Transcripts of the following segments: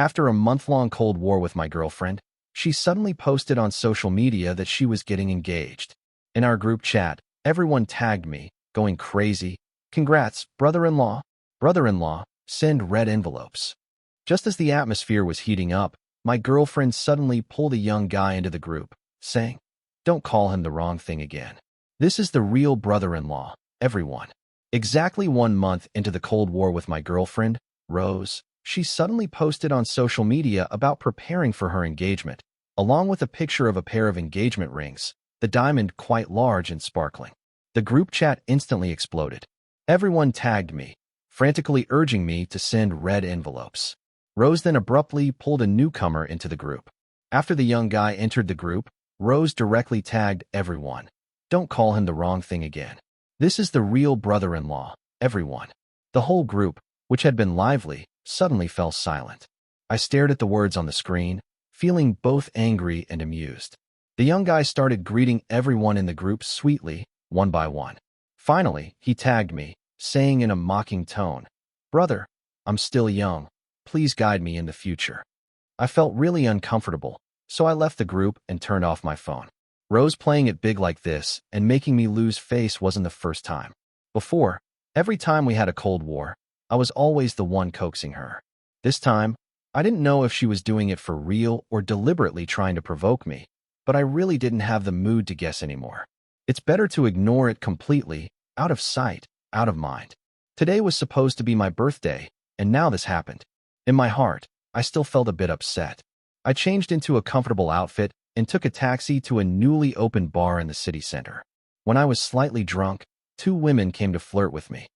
After a month-long Cold War with my girlfriend, she suddenly posted on social media that she was getting engaged. In our group chat, everyone tagged me, going crazy. Congrats, brother-in-law. Brother-in-law, send red envelopes. Just as the atmosphere was heating up, my girlfriend suddenly pulled a young guy into the group, saying, "Don't call him the wrong thing again. This is the real brother-in-law, everyone." Exactly 1 month into the Cold War with my girlfriend, Rose, she suddenly posted on social media about preparing for her engagement, along with a picture of a pair of engagement rings, the diamond quite large and sparkling. The group chat instantly exploded. Everyone tagged me, frantically urging me to send red envelopes. Rose then abruptly pulled a newcomer into the group. After the young guy entered the group, Rose directly tagged everyone. "Don't call him the wrong thing again. This is the real brother-in-law, everyone." The whole group, which had been lively, suddenly fell silent. I stared at the words on the screen, feeling both angry and amused. The young guy started greeting everyone in the group sweetly, one by one. Finally, he tagged me, saying in a mocking tone, "Brother, I'm still young. Please guide me in the future." I felt really uncomfortable, so I left the group and turned off my phone. Rose playing it big like this and making me lose face wasn't the first time. Before, every time we had a Cold War, I was always the one coaxing her. This time, I didn't know if she was doing it for real or deliberately trying to provoke me, but I really didn't have the mood to guess anymore. It's better to ignore it completely, out of sight, out of mind. Today was supposed to be my birthday, and now this happened. In my heart, I still felt a bit upset. I changed into a comfortable outfit and took a taxi to a newly opened bar in the city center. When I was slightly drunk, 2 women came to flirt with me.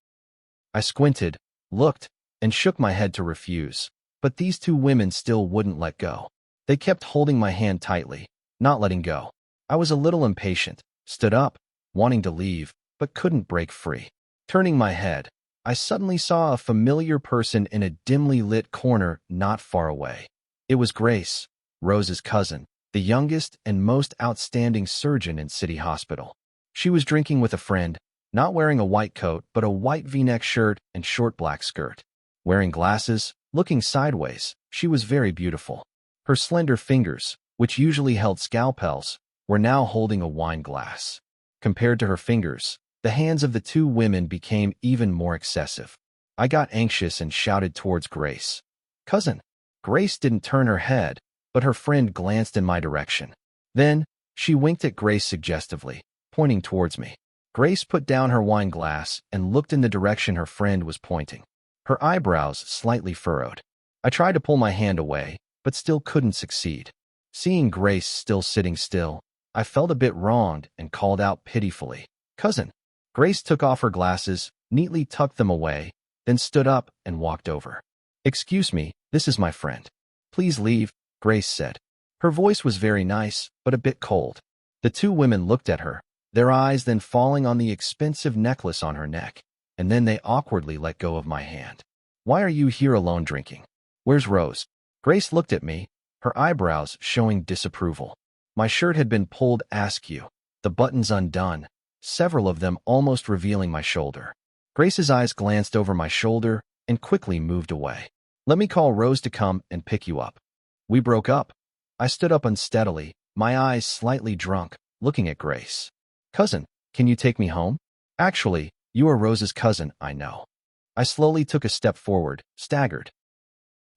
I squinted, looked, and shook my head to refuse, but these 2 women still wouldn't let go. They kept holding my hand tightly, not letting go. I was a little impatient, stood up, wanting to leave, but couldn't break free. Turning my head, I suddenly saw a familiar person in a dimly lit corner not far away. It was Grace, Rose's cousin, the youngest and most outstanding surgeon in City Hospital. She was drinking with a friend, not wearing a white coat but a white V-neck shirt and short black skirt. Wearing glasses, looking sideways, she was very beautiful. Her slender fingers, which usually held scalpels, were now holding a wine glass. Compared to her fingers, the hands of the 2 women became even more excessive. I got anxious and shouted towards Grace. "Cousin!" Grace didn't turn her head, but her friend glanced in my direction. Then, she winked at Grace suggestively, pointing towards me. Grace put down her wine glass and looked in the direction her friend was pointing. Her eyebrows slightly furrowed. I tried to pull my hand away, but still couldn't succeed. Seeing Grace still sitting still, I felt a bit wronged and called out pitifully, "Cousin!" Grace took off her glasses, neatly tucked them away, then stood up and walked over. "Excuse me, this is my friend. Please leave," Grace said. Her voice was very nice, but a bit cold. The 2 women looked at her, their eyes then falling on the expensive necklace on her neck, and then they awkwardly let go of my hand. "Why are you here alone drinking? Where's Rose?" Grace looked at me, her eyebrows showing disapproval. My shirt had been pulled askew, the buttons undone, several of them almost revealing my shoulder. Grace's eyes glanced over my shoulder and quickly moved away. "Let me call Rose to come and pick you up." "We broke up." I stood up unsteadily, my eyes slightly drunk, looking at Grace. "Cousin, can you take me home?" "Actually, you are Rose's cousin, I know." I slowly took a step forward, staggered.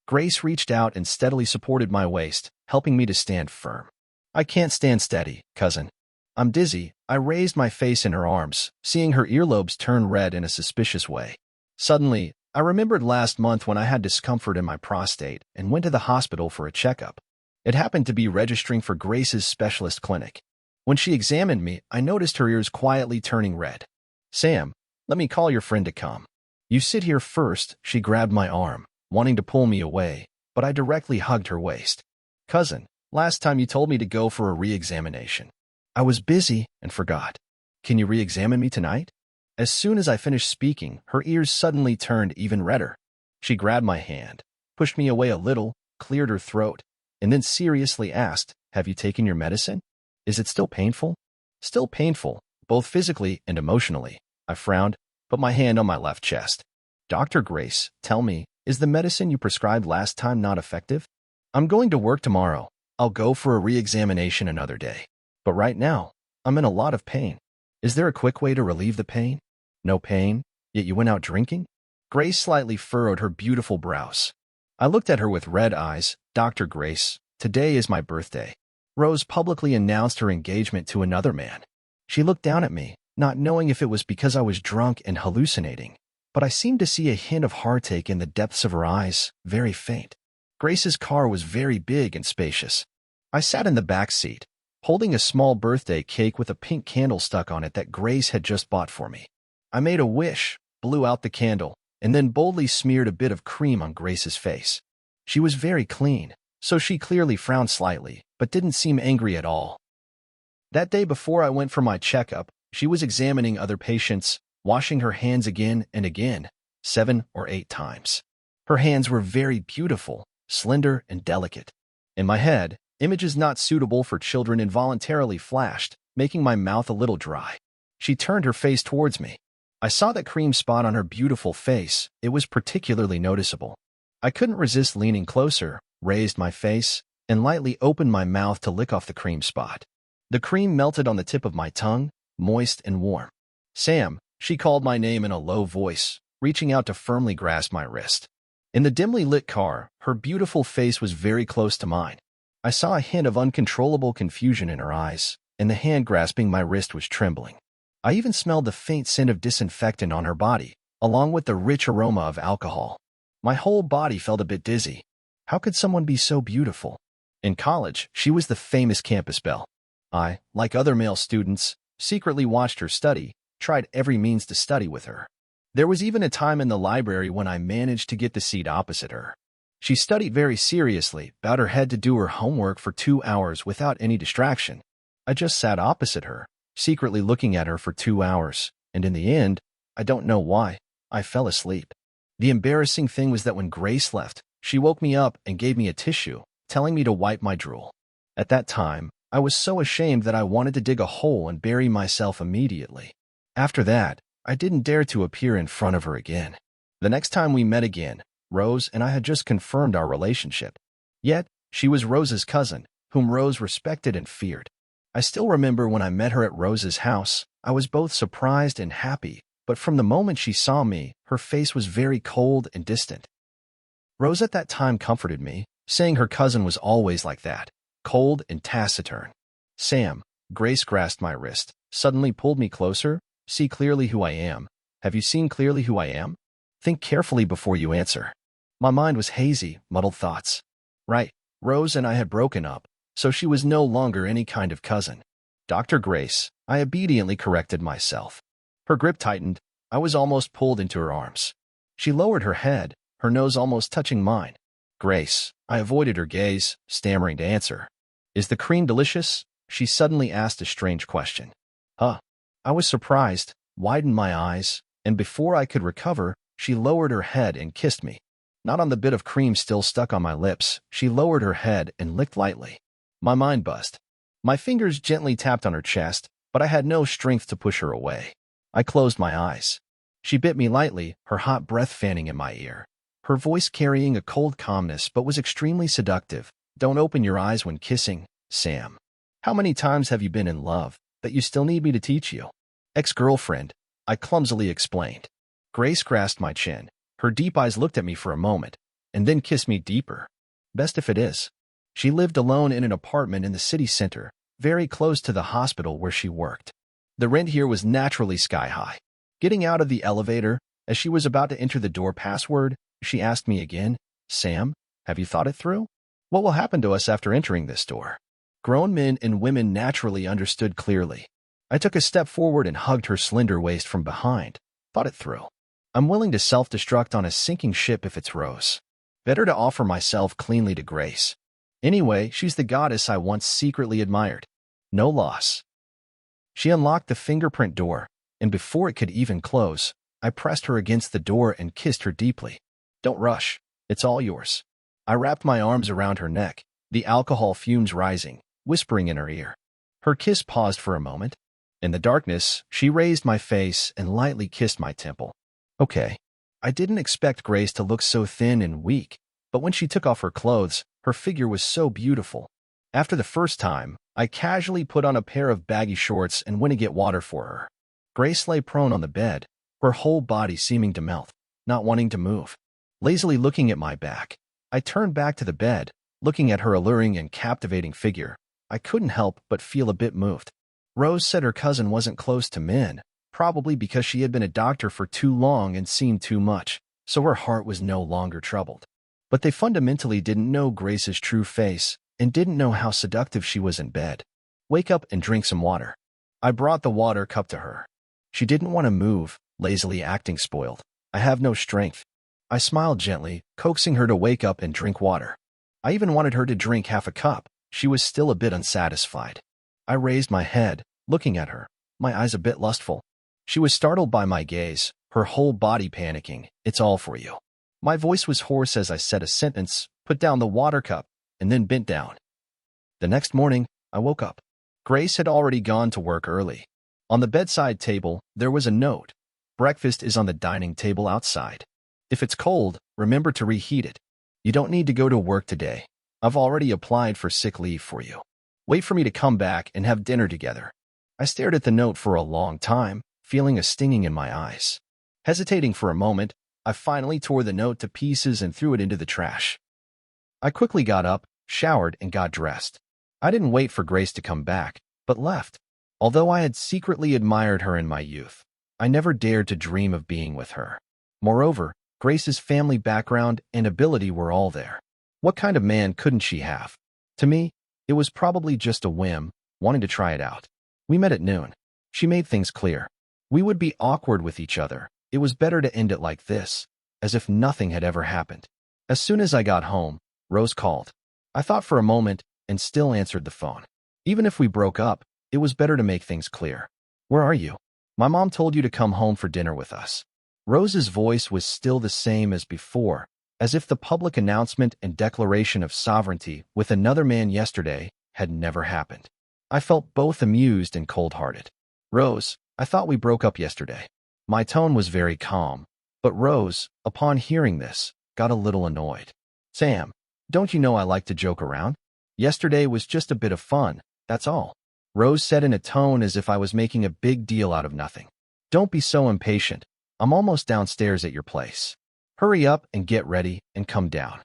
Grace reached out and steadily supported my waist, helping me to stand firm. "I can't stand steady, cousin. I'm dizzy." I raised my face in her arms, seeing her earlobes turn red in a suspicious way. Suddenly, I remembered last month when I had discomfort in my prostate and went to the hospital for a checkup. It happened to be registering for Grace's specialist clinic. When she examined me, I noticed her ears quietly turning red. "Sam, let me call your friend to come." "You sit here first." She grabbed my arm, wanting to pull me away, but I directly hugged her waist. "Cousin, last time you told me to go for a re-examination. I was busy and forgot. Can you re-examine me tonight?" As soon as I finished speaking, her ears suddenly turned even redder. She grabbed my hand, pushed me away a little, cleared her throat, and then seriously asked, "Have you taken your medicine? Is it still painful?" "Still painful, both physically and emotionally." I frowned, put my hand on my left chest. "Dr. Grace, tell me, Is the medicine you prescribed last time not effective? I'm going to work tomorrow. I'll go for a re-examination another day. But right now, I'm in a lot of pain. Is there a quick way to relieve the pain? No pain, yet you went out drinking? Grace slightly furrowed her beautiful brows. I looked at her with red eyes. Dr. Grace, today is my birthday. Rose publicly announced her engagement to another man. She looked down at me, not knowing if it was because I was drunk and hallucinating, but I seemed to see a hint of heartache in the depths of her eyes, very faint. Grace's car was very big and spacious. I sat in the back seat, holding a small birthday cake with a pink candle stuck on it that Grace had just bought for me. I made a wish, blew out the candle, and then boldly smeared a bit of cream on Grace's face. She was very clean, so she clearly frowned slightly, but didn't seem angry at all. That day before I went for my checkup, she was examining other patients, washing her hands again and again, 7 or 8 times. Her hands were very beautiful, slender and delicate. In my head, images not suitable for children involuntarily flashed, making my mouth a little dry. She turned her face towards me. I saw that cream spot on her beautiful face. It was particularly noticeable. I couldn't resist leaning closer, raised my face, and lightly opened my mouth to lick off the cream spot. The cream melted on the tip of my tongue, moist and warm. Sam, she called my name in a low voice, reaching out to firmly grasp my wrist. In the dimly lit car, her beautiful face was very close to mine. I saw a hint of uncontrollable confusion in her eyes, and the hand grasping my wrist was trembling. I even smelled the faint scent of disinfectant on her body, along with the rich aroma of alcohol. My whole body felt a bit dizzy. How could someone be so beautiful? In college, she was the famous campus belle. I, like other male students, secretly watched her study, tried every means to study with her. There was even a time in the library when I managed to get the seat opposite her. She studied very seriously, bowed her head to do her homework for 2 hours without any distraction. I just sat opposite her, secretly looking at her for 2 hours, and in the end, I don't know why, I fell asleep. The embarrassing thing was that when Grace left, she woke me up and gave me a tissue, telling me to wipe my drool. At that time, I was so ashamed that I wanted to dig a hole and bury myself immediately. After that, I didn't dare to appear in front of her again. The next time we met again, Rose and I had just confirmed our relationship. Yet, she was Rose's cousin, whom Rose respected and feared. I still remember when I met her at Rose's house, I was both surprised and happy, but from the moment she saw me, her face was very cold and distant. Rose at that time comforted me, saying her cousin was always like that, cold and taciturn. Sam, Grace grasped my wrist, suddenly pulled me closer. See clearly who I am. Have you seen clearly who I am? Think carefully before you answer. My mind was hazy, muddled thoughts. Right, Rose and I had broken up, so she was no longer any kind of cousin. Dr. Grace, I obediently corrected myself. Her grip tightened. I was almost pulled into her arms. She lowered her head, her nose almost touching mine. Grace, I avoided her gaze, stammering to answer. Is the cream delicious? She suddenly asked a strange question. Huh. I was surprised, widened my eyes, and before I could recover, she lowered her head and kissed me. Not on the bit of cream still stuck on my lips, she lowered her head and licked lightly. My mind buzzed. My fingers gently tapped on her chest, but I had no strength to push her away. I closed my eyes. She bit me lightly, her hot breath fanning in my ear. Her voice carrying a cold calmness but was extremely seductive. Don't open your eyes when kissing, Sam. How many times have you been in love that you still need me to teach you? Ex-girlfriend, I clumsily explained. Grace grasped my chin. Her deep eyes looked at me for a moment, and then kissed me deeper. Best if it is. She lived alone in an apartment in the city center, very close to the hospital where she worked. The rent here was naturally sky-high. Getting out of the elevator, as she was about to enter the door password, she asked me again, Sam, have you thought it through? What will happen to us after entering this door? Grown men and women naturally understood clearly. I took a step forward and hugged her slender waist from behind. Thought it through. I'm willing to self-destruct on a sinking ship if it's Rose. Better to offer myself cleanly to Grace. Anyway, she's the goddess I once secretly admired. No loss. She unlocked the fingerprint door, and before it could even close, I pressed her against the door and kissed her deeply. Don't rush. It's all yours. I wrapped my arms around her neck, the alcohol fumes rising, whispering in her ear. Her kiss paused for a moment. In the darkness, she raised my face and lightly kissed my temple. Okay. I didn't expect Grace to look so thin and weak, but when she took off her clothes, her figure was so beautiful. After the first time, I casually put on a pair of baggy shorts and went to get water for her. Grace lay prone on the bed, her whole body seeming to melt, not wanting to move. Lazily looking at my back, I turned back to the bed, looking at her alluring and captivating figure. I couldn't help but feel a bit moved. Rose said her cousin wasn't close to men, probably because she had been a doctor for too long and seen too much, so her heart was no longer troubled. But they fundamentally didn't know Grace's true face and didn't know how seductive she was in bed. Wake up and drink some water. I brought the water cup to her. She didn't want to move, lazily acting spoiled. I have no strength. I smiled gently, coaxing her to wake up and drink water. I even wanted her to drink half a cup. She was still a bit unsatisfied. I raised my head, looking at her, my eyes a bit lustful. She was startled by my gaze, her whole body panicking. It's all for you. My voice was hoarse as I said a sentence, put down the water cup, and then bent down. The next morning, I woke up. Grace had already gone to work early. On the bedside table, there was a note. Breakfast is on the dining table outside. If it's cold, remember to reheat it. You don't need to go to work today. I've already applied for sick leave for you. Wait for me to come back and have dinner together. I stared at the note for a long time, feeling a stinging in my eyes. Hesitating for a moment, I finally tore the note to pieces and threw it into the trash. I quickly got up, showered, and got dressed. I didn't wait for Grace to come back, but left. Although I had secretly admired her in my youth, I never dared to dream of being with her. Moreover, Grace's family background and ability were all there. What kind of man couldn't she have? To me, it was probably just a whim, wanting to try it out. We met at noon. She made things clear. We would be awkward with each other. It was better to end it like this, as if nothing had ever happened. As soon as I got home, Rose called. I thought for a moment and still answered the phone. Even if we broke up, it was better to make things clear. Where are you? My mom told you to come home for dinner with us. Rose's voice was still the same as before, as if the public announcement and declaration of sovereignty with another man yesterday had never happened. I felt both amused and cold-hearted. Rose, I thought we broke up yesterday. My tone was very calm, but Rose, upon hearing this, got a little annoyed. Sam, don't you know I like to joke around? Yesterday was just a bit of fun, that's all. Rose said in a tone as if I was making a big deal out of nothing. Don't be so impatient. I'm almost downstairs at your place. Hurry up and get ready and come down.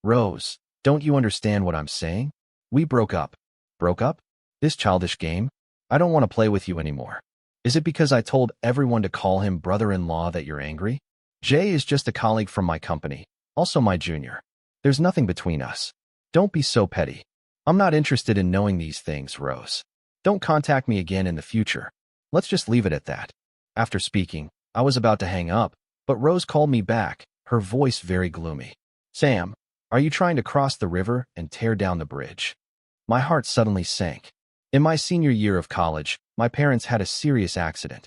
Rose, don't you understand what I'm saying? We broke up. Broke up? This childish game? I don't want to play with you anymore. Is it because I told everyone to call him brother-in-law that you're angry? Jay is just a colleague from my company, also my junior. There's nothing between us. Don't be so petty. I'm not interested in knowing these things, Rose. Don't contact me again in the future. Let's just leave it at that. After speaking, I was about to hang up, but Rose called me back, her voice very gloomy. Sam, are you trying to cross the river and tear down the bridge? My heart suddenly sank. In my senior year of college, my parents had a serious accident.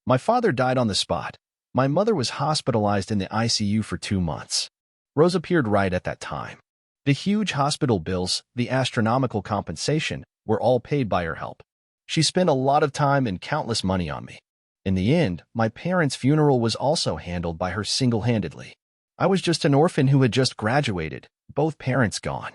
My father died on the spot. My mother was hospitalized in the ICU for 2 months. Rose appeared right at that time. The huge hospital bills, the astronomical compensation, were all paid by her help. She spent a lot of time and countless money on me. In the end, my parents' funeral was also handled by her single-handedly. I was just an orphan who had just graduated, both parents gone.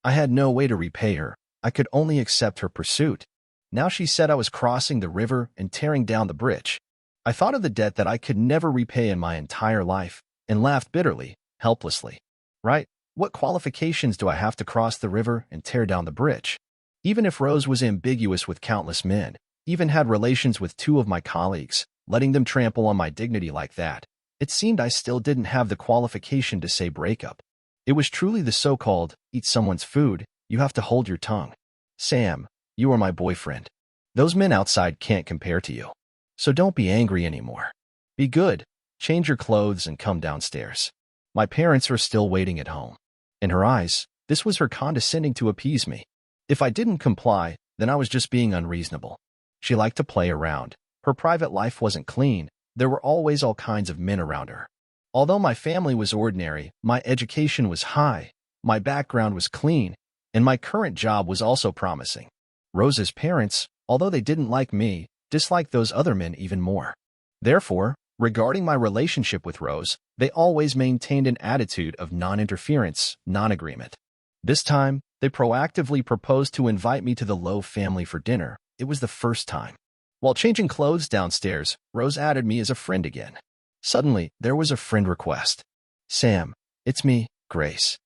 I had no way to repay her. I could only accept her pursuit. Now she said I was crossing the river and tearing down the bridge. I thought of the debt that I could never repay in my entire life and laughed bitterly, helplessly. Right? What qualifications do I have to cross the river and tear down the bridge? Even if Rose was ambiguous with countless men, even had relations with 2 of my colleagues, letting them trample on my dignity like that, it seemed I still didn't have the qualification to say breakup. It was truly the so-called, eat someone's food, you have to hold your tongue. Sam, you are my boyfriend. Those men outside can't compare to you. So don't be angry anymore. Be good, change your clothes and come downstairs. My parents are still waiting at home. In her eyes, this was her condescending to appease me. If I didn't comply, then I was just being unreasonable. She liked to play around. Her private life wasn't clean. There were always all kinds of men around her. Although my family was ordinary, my education was high, my background was clean, and my current job was also promising. Rose's parents, although they didn't like me, disliked those other men even more. Therefore, Regarding my relationship with Rose, they always maintained an attitude of non-interference, non-agreement. This time, they proactively proposed to invite me to the Lowe family for dinner. It was the first time. While changing clothes downstairs, Rose added me as a friend again. Suddenly, there was a friend request. "Sam, it's me, Grace."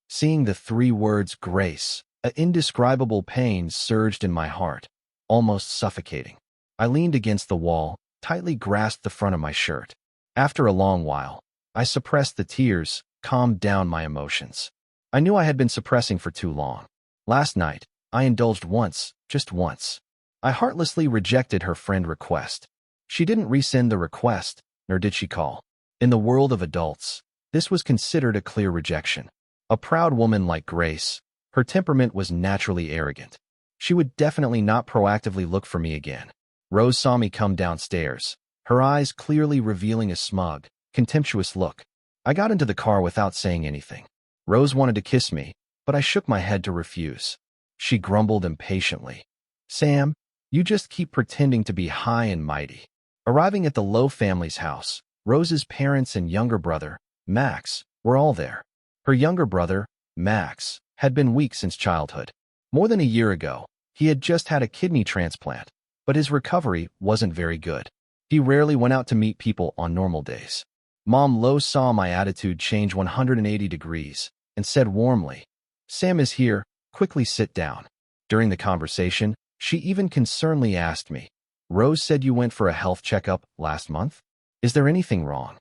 Seeing the 3 words Grace, an indescribable pain surged in my heart, almost suffocating. I leaned against the wall, tightly grasped the front of my shirt. After a long while, I suppressed the tears, calmed down my emotions. I knew I had been suppressing for too long. Last night, I indulged once, just once. I heartlessly rejected her friend request. She didn't resend the request, nor did she call. In the world of adults, this was considered a clear rejection. A proud woman like Grace, her temperament was naturally arrogant. She would definitely not proactively look for me again. Rose saw me come downstairs, her eyes clearly revealing a smug, contemptuous look. I got into the car without saying anything. Rose wanted to kiss me, but I shook my head to refuse. She grumbled impatiently. "Sam, you just keep pretending to be high and mighty." Arriving at the Lowe family's house, Rose's parents and younger brother, Max, were all there. Her younger brother, Max, had been weak since childhood. More than a year ago, he had just had a kidney transplant, but his recovery wasn't very good. He rarely went out to meet people on normal days. Mom Lowe saw my attitude change 180 degrees and said warmly, "Sam is here, quickly sit down." During the conversation, she even concernedly asked me, "Rose said you went for a health checkup last month? Is there anything wrong?"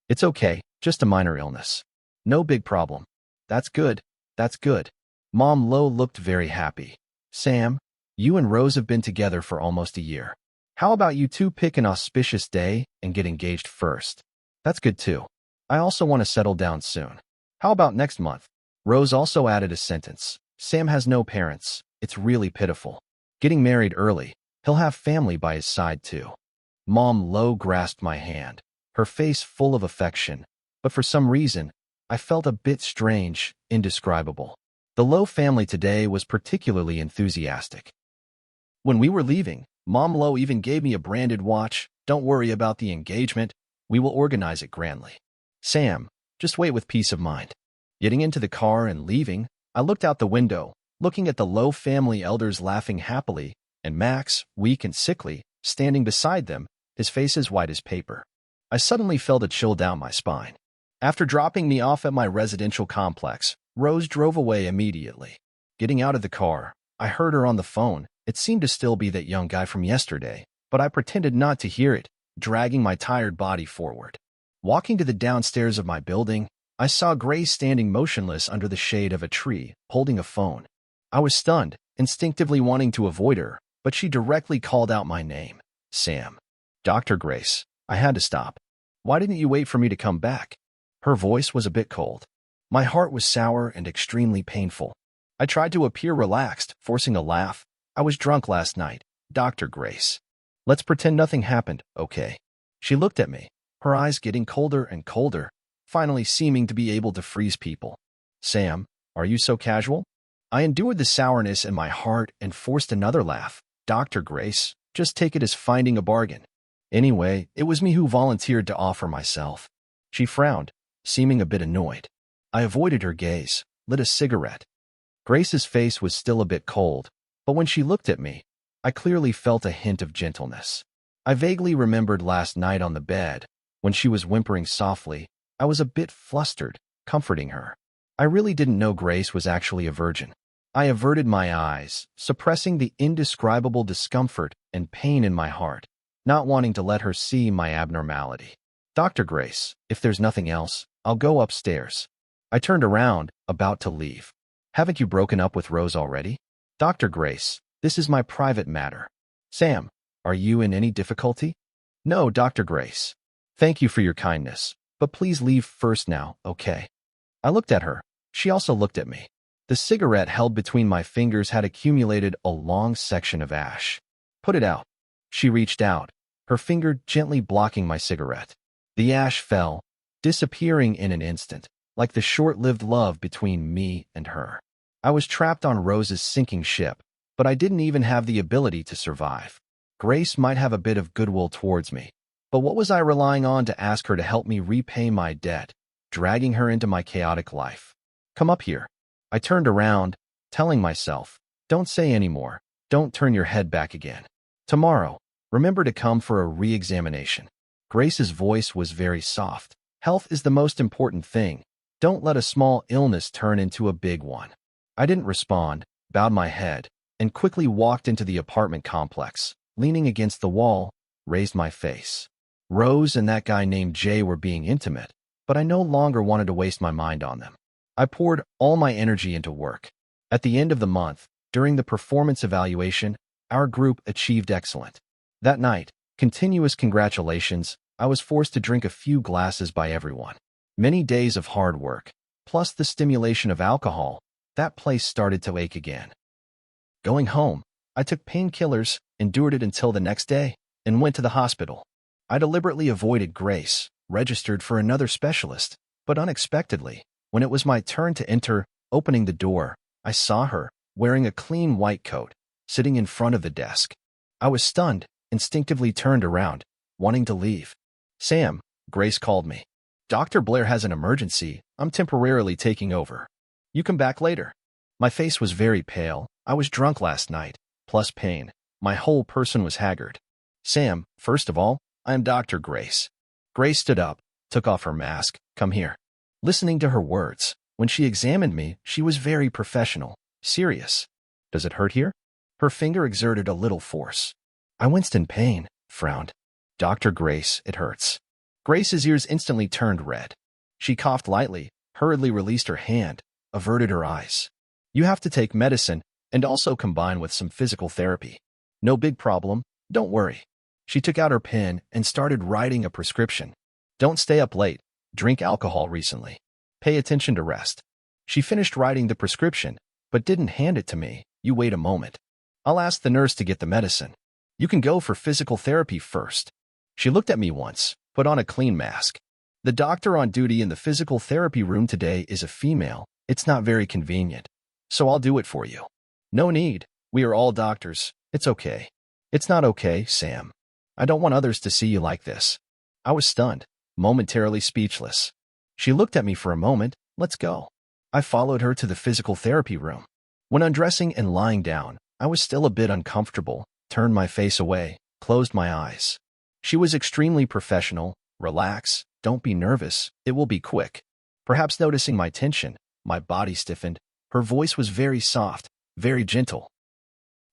"It's okay, just a minor illness. No big problem." "That's good, that's good." Mom Lowe looked very happy. "Sam, you and Rose have been together for almost a year. How about you two pick an auspicious day and get engaged first? That's good too. I also want to settle down soon. How about next month?" Rose also added a sentence. "Sam has no parents. It's really pitiful. Getting married early. He'll have family by his side too." Mom Lowe grasped my hand, her face full of affection, but for some reason, I felt a bit strange, indescribable. The Lowe family today was particularly enthusiastic. When we were leaving, Mom Lowe even gave me a branded watch. "Don't worry about the engagement. We will organize it grandly. Sam, just wait with peace of mind." Getting into the car and leaving, I looked out the window, looking at the Lowe family elders laughing happily, and Max, weak and sickly, standing beside them, his face as white as paper. I suddenly felt a chill down my spine. After dropping me off at my residential complex, Rose drove away immediately. Getting out of the car, I heard her on the phone. It seemed to still be that young guy from yesterday, but I pretended not to hear it, dragging my tired body forward. Walking to the downstairs of my building, I saw Grace standing motionless under the shade of a tree, holding a phone. I was stunned, instinctively wanting to avoid her, but she directly called out my name. "Sam." "Dr. Grace." I had to stop. "Why didn't you wait for me to come back?" Her voice was a bit cold. My heart was sour and extremely painful. I tried to appear relaxed, forcing a laugh. "I was drunk last night, Dr. Grace. Let's pretend nothing happened, okay?" She looked at me, her eyes getting colder and colder, finally seeming to be able to freeze people. "Sam, are you so casual?" I endured the sourness in my heart and forced another laugh. "Dr. Grace, just take it as finding a bargain. Anyway, it was me who volunteered to offer myself." She frowned, seeming a bit annoyed. I avoided her gaze, lit a cigarette. Grace's face was still a bit cold, but when she looked at me, I clearly felt a hint of gentleness. I vaguely remembered last night on the bed, when she was whimpering softly. I was a bit flustered, comforting her. I really didn't know Grace was actually a virgin. I averted my eyes, suppressing the indescribable discomfort and pain in my heart, not wanting to let her see my abnormality. "Dr. Grace, if there's nothing else, I'll go upstairs." I turned around, about to leave. "Haven't you broken up with Rose already?" "Dr. Grace, this is my private matter." "Sam, are you in any difficulty?" "No, Dr. Grace. Thank you for your kindness, but please leave first now, okay?" I looked at her. She also looked at me. The cigarette held between my fingers had accumulated a long section of ash. "Put it out." She reached out, her finger gently blocking my cigarette. The ash fell, disappearing in an instant, like the short-lived love between me and her. I was trapped on Rose's sinking ship, but I didn't even have the ability to survive. Grace might have a bit of goodwill towards me. But what was I relying on to ask her to help me repay my debt, dragging her into my chaotic life? Come up here. I turned around, telling myself, don't say any more. Don't turn your head back again. Tomorrow, remember to come for a re-examination. Grace's voice was very soft. Health is the most important thing. Don't let a small illness turn into a big one. I didn't respond, bowed my head, and quickly walked into the apartment complex. Leaning against the wall, raised my face. Rose and that guy named Jay were being intimate, but I no longer wanted to waste my mind on them. I poured all my energy into work. At the end of the month, during the performance evaluation, our group achieved excellent. That night, continuous congratulations, I was forced to drink a few glasses by everyone. Many days of hard work, plus the stimulation of alcohol, that place started to ache again. Going home, I took painkillers, endured it until the next day, and went to the hospital. I deliberately avoided Grace, registered for another specialist, but unexpectedly, when it was my turn to enter, opening the door, I saw her, wearing a clean white coat, sitting in front of the desk. I was stunned, instinctively turned around, wanting to leave. Sam, Grace called me. Dr. Blair has an emergency. I'm temporarily taking over. You come back later. My face was very pale. I was drunk last night, plus pain. My whole person was haggard. Sam, first of all, I am Dr. Grace. Grace stood up, took off her mask. Come here. Listening to her words, when she examined me, she was very professional, serious. Does it hurt here? Her finger exerted a little force. I winced in pain, frowned. Dr. Grace, it hurts. Grace's ears instantly turned red. She coughed lightly, hurriedly released her hand, averted her eyes. You have to take medicine and also combine with some physical therapy. No big problem, don't worry. She took out her pen and started writing a prescription. Don't stay up late, drink alcohol recently. Pay attention to rest. She finished writing the prescription, but didn't hand it to me. You wait a moment. I'll ask the nurse to get the medicine. You can go for physical therapy first. She looked at me once, put on a clean mask. The doctor on duty in the physical therapy room today is a female. It's not very convenient. So I'll do it for you. No need. We are all doctors. It's okay. It's not okay, Sam. I don't want others to see you like this. I was stunned, momentarily speechless. She looked at me for a moment. Let's go. I followed her to the physical therapy room. When undressing and lying down, I was still a bit uncomfortable, turned my face away, closed my eyes. She was extremely professional. Relax, don't be nervous, it will be quick. Perhaps noticing my tension, my body stiffened. Her voice was very soft, very gentle.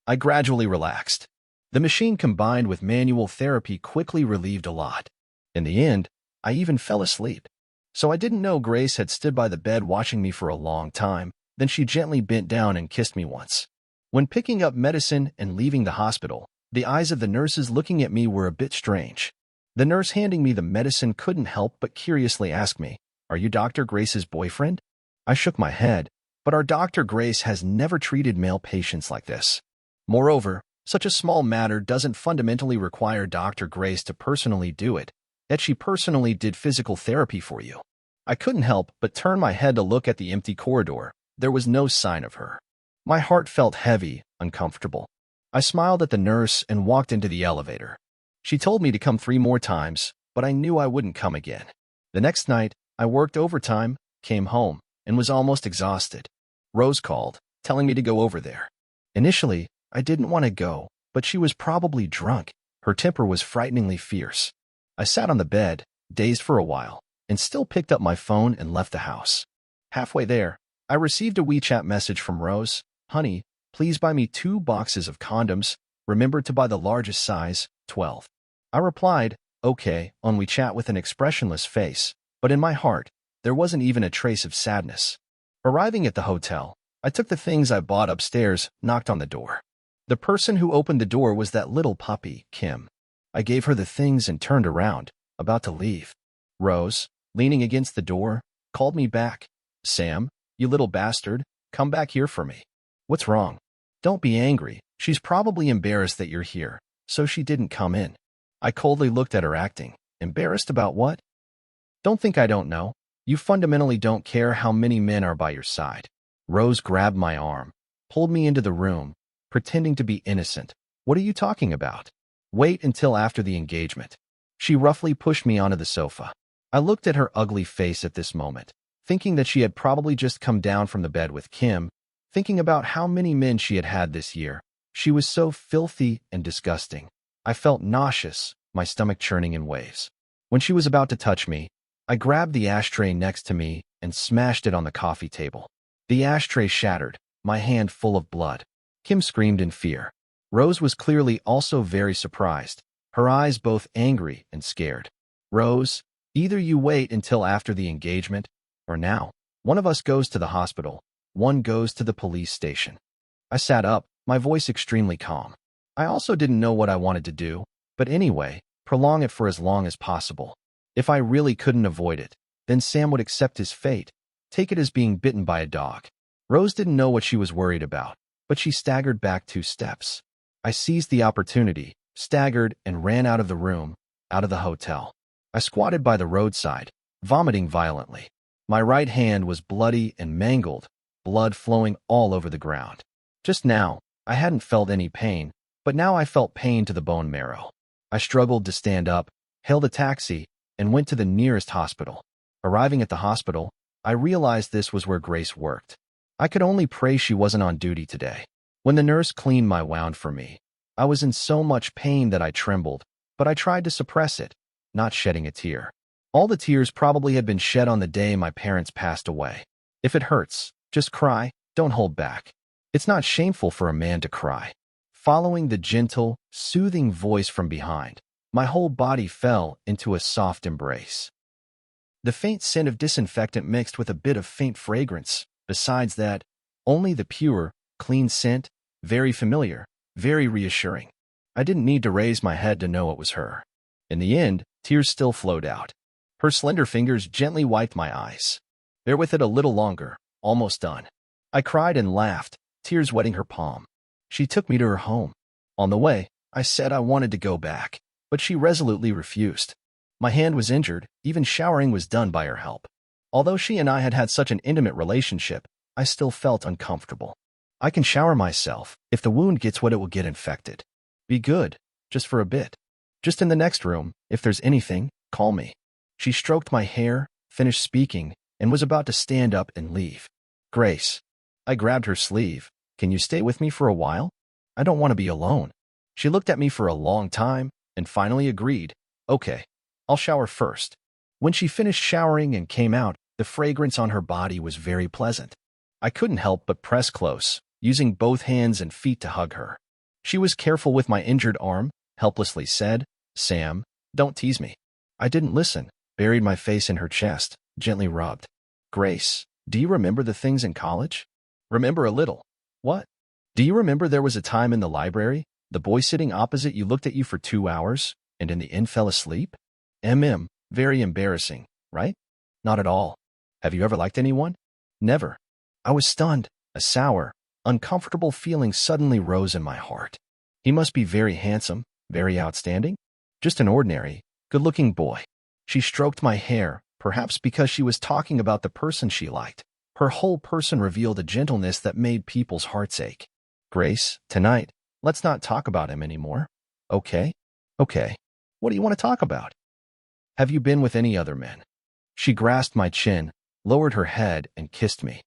I gradually relaxed. The machine combined with manual therapy quickly relieved a lot. In the end, I even fell asleep. So I didn't know Grace had stood by the bed watching me for a long time. Then she gently bent down and kissed me once. When picking up medicine and leaving the hospital, the eyes of the nurses looking at me were a bit strange. The nurse handing me the medicine couldn't help but curiously ask me, "Are you Dr. Grace's boyfriend?" I shook my head, but our Dr. Grace has never treated male patients like this. Moreover, such a small matter doesn't fundamentally require Dr. Grace to personally do it, that she personally did physical therapy for you. I couldn't help but turn my head to look at the empty corridor. There was no sign of her. My heart felt heavy, uncomfortable. I smiled at the nurse and walked into the elevator. She told me to come 3 more times, but I knew I wouldn't come again. The next night, I worked overtime, came home, and was almost exhausted. Rose called, telling me to go over there. Initially, I didn't want to go, but she was probably drunk. Her temper was frighteningly fierce. I sat on the bed, dazed for a while, and still picked up my phone and left the house. Halfway there, I received a WeChat message from Rose. Honey, please buy me 2 boxes of condoms. Remember to buy the largest size, 12. I replied, okay, on WeChat with an expressionless face, but in my heart, there wasn't even a trace of sadness. Arriving at the hotel, I took the things I bought upstairs, knocked on the door. The person who opened the door was that little puppy, Kim. I gave her the things and turned around, about to leave. Rose, leaning against the door, called me back. Sam, you little bastard, come back here for me. What's wrong? Don't be angry. She's probably embarrassed that you're here, so she didn't come in. I coldly looked at her acting. Embarrassed about what? Don't think I don't know. You fundamentally don't care how many men are by your side. Rose grabbed my arm, pulled me into the room, pretending to be innocent. What are you talking about? Wait until after the engagement. She roughly pushed me onto the sofa. I looked at her ugly face at this moment, thinking that she had probably just come down from the bed with Kim, thinking about how many men she had had this year. She was so filthy and disgusting. I felt nauseous, my stomach churning in waves. When she was about to touch me, I grabbed the ashtray next to me and smashed it on the coffee table. The ashtray shattered, my hand full of blood. Kim screamed in fear. Rose was clearly also very surprised, her eyes both angry and scared. Rose, either you wait until after the engagement, or now. One of us goes to the hospital, one goes to the police station. I sat up, my voice extremely calm. I also didn't know what I wanted to do, but anyway, prolong it for as long as possible. If I really couldn't avoid it, then Sam would accept his fate, take it as being bitten by a dog. Rose didn't know what she was worried about, but she staggered back 2 steps. I seized the opportunity, staggered, and ran out of the room, out of the hotel. I squatted by the roadside, vomiting violently. My right hand was bloody and mangled, blood flowing all over the ground. Just now, I hadn't felt any pain, but now I felt pain to the bone marrow. I struggled to stand up, hailed a taxi, and went to the nearest hospital. Arriving at the hospital, I realized this was where Grace worked. I could only pray she wasn't on duty today. When the nurse cleaned my wound for me, I was in so much pain that I trembled, but I tried to suppress it, not shedding a tear. All the tears probably had been shed on the day my parents passed away. If it hurts, just cry, don't hold back. It's not shameful for a man to cry. Following the gentle, soothing voice from behind, my whole body fell into a soft embrace. The faint scent of disinfectant mixed with a bit of faint fragrance. Besides that, only the pure, clean scent, very familiar, very reassuring. I didn't need to raise my head to know it was her. In the end, tears still flowed out. Her slender fingers gently wiped my eyes. Bear with it a little longer, almost done. I cried and laughed, tears wetting her palm. She took me to her home. On the way, I said I wanted to go back, but she resolutely refused. My hand was injured, even showering was done by her help. Although she and I had had such an intimate relationship, I still felt uncomfortable. I can shower myself. If the wound gets wet, it will get infected. Be good, just for a bit. Just in the next room, if there's anything, call me. She stroked my hair, finished speaking, and was about to stand up and leave. Grace. I grabbed her sleeve. Can you stay with me for a while? I don't want to be alone. She looked at me for a long time, and finally agreed. Okay, I'll shower first. When she finished showering and came out, the fragrance on her body was very pleasant. I couldn't help but press close, using both hands and feet to hug her. She was careful with my injured arm, helplessly said, Sam, don't tease me. I didn't listen, buried my face in her chest, gently rubbed. Grace, do you remember the things in college? Remember a little. What? Do you remember there was a time in the library, the boy sitting opposite you looked at you for 2 hours, and in the end fell asleep? Very embarrassing, right? Not at all. Have you ever liked anyone? Never. I was stunned. A sour, uncomfortable feeling suddenly rose in my heart. He must be very handsome, very outstanding? Just an ordinary, good-looking boy. She stroked my hair, perhaps because she was talking about the person she liked. Her whole person revealed a gentleness that made people's hearts ache. Grace, tonight, let's not talk about him anymore. Okay? Okay. What do you want to talk about? Have you been with any other men? She grasped my chin, lowered her head, and kissed me.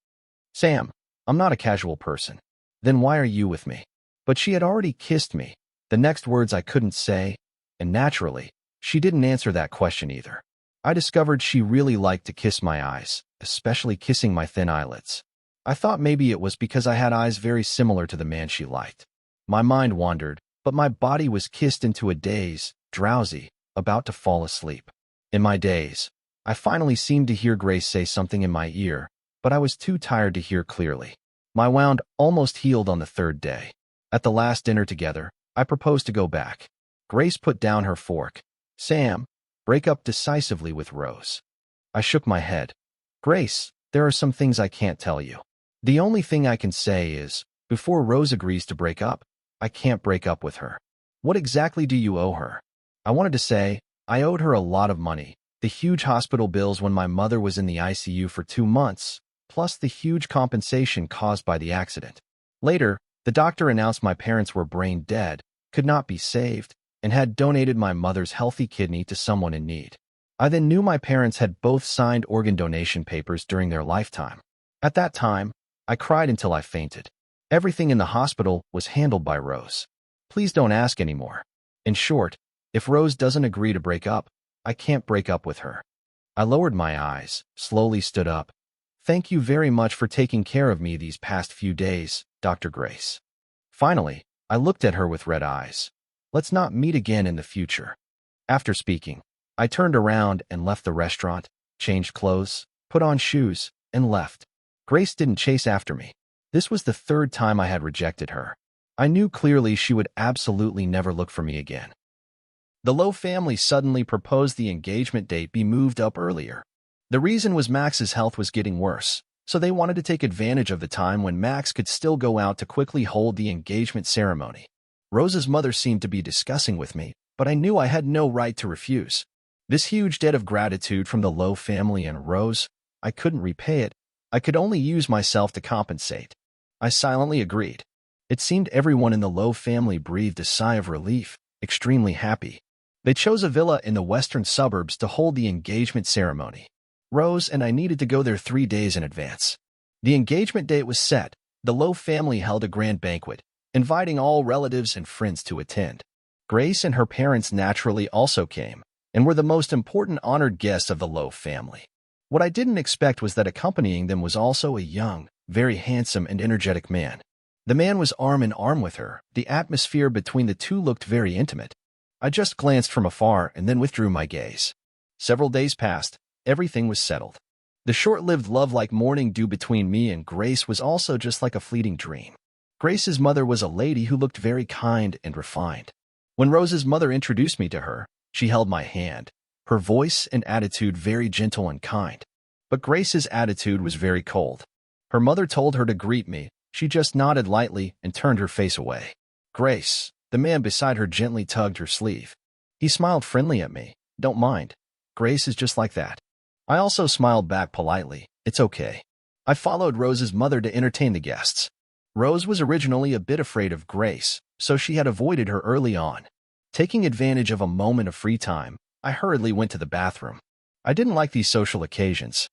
Sam, I'm not a casual person. Then why are you with me? But she had already kissed me. The next words I couldn't say, and naturally, she didn't answer that question either. I discovered she really liked to kiss my eyes, especially kissing my thin eyelids. I thought maybe it was because I had eyes very similar to the man she liked. My mind wandered, but my body was kissed into a daze, drowsy, about to fall asleep. In my daze, I finally seemed to hear Grace say something in my ear, but I was too tired to hear clearly. My wound almost healed on the 3rd day. At the last dinner together, I proposed to go back. Grace put down her fork. Sam, break up decisively with Rose. I shook my head. Grace, there are some things I can't tell you. The only thing I can say is, before Rose agrees to break up, I can't break up with her. What exactly do you owe her? I wanted to say, I owed her a lot of money, the huge hospital bills when my mother was in the ICU for 2 months, plus the huge compensation caused by the accident. Later, the doctor announced my parents were brain dead, could not be saved, and had donated my mother's healthy kidney to someone in need. I then knew my parents had both signed organ donation papers during their lifetime. At that time, I cried until I fainted. Everything in the hospital was handled by Rose. Please don't ask anymore. In short, if Rose doesn't agree to break up, I can't break up with her. I lowered my eyes, slowly stood up. Thank you very much for taking care of me these past few days, Dr. Grace. Finally, I looked at her with red eyes. Let's not meet again in the future. After speaking, I turned around and left the restaurant, changed clothes, put on shoes, and left. Grace didn't chase after me. This was the third time I had rejected her. I knew clearly she would absolutely never look for me again. The Lowe family suddenly proposed the engagement date be moved up earlier. The reason was Max's health was getting worse, so they wanted to take advantage of the time when Max could still go out to quickly hold the engagement ceremony. Rose's mother seemed to be discussing with me, but I knew I had no right to refuse. This huge debt of gratitude from the Lowe family and Rose, I couldn't repay it. I could only use myself to compensate. I silently agreed. It seemed everyone in the Lowe family breathed a sigh of relief, extremely happy. They chose a villa in the western suburbs to hold the engagement ceremony. Rose and I needed to go there 3 days in advance. The engagement date was set. The Lowe family held a grand banquet, inviting all relatives and friends to attend. Grace and her parents naturally also came, and were the most important honored guests of the Lowe family. What I didn't expect was that accompanying them was also a young, very handsome and energetic man. The man was arm in arm with her. The atmosphere between the two looked very intimate. I just glanced from afar and then withdrew my gaze. Several days passed. Everything was settled. The short-lived love like morning dew between me and Grace was also just like a fleeting dream. Grace's mother was a lady who looked very kind and refined. When Rose's mother introduced me to her, she held my hand, her voice and attitude very gentle and kind. But Grace's attitude was very cold. Her mother told her to greet me. She just nodded lightly and turned her face away. Grace, the man beside her gently tugged her sleeve. He smiled friendly at me. Don't mind. Grace is just like that. I also smiled back politely. It's okay. I followed Rose's mother to entertain the guests. Rose was originally a bit afraid of Grace, so she had avoided her early on. Taking advantage of a moment of free time, I hurriedly went to the bathroom. I didn't like these social occasions.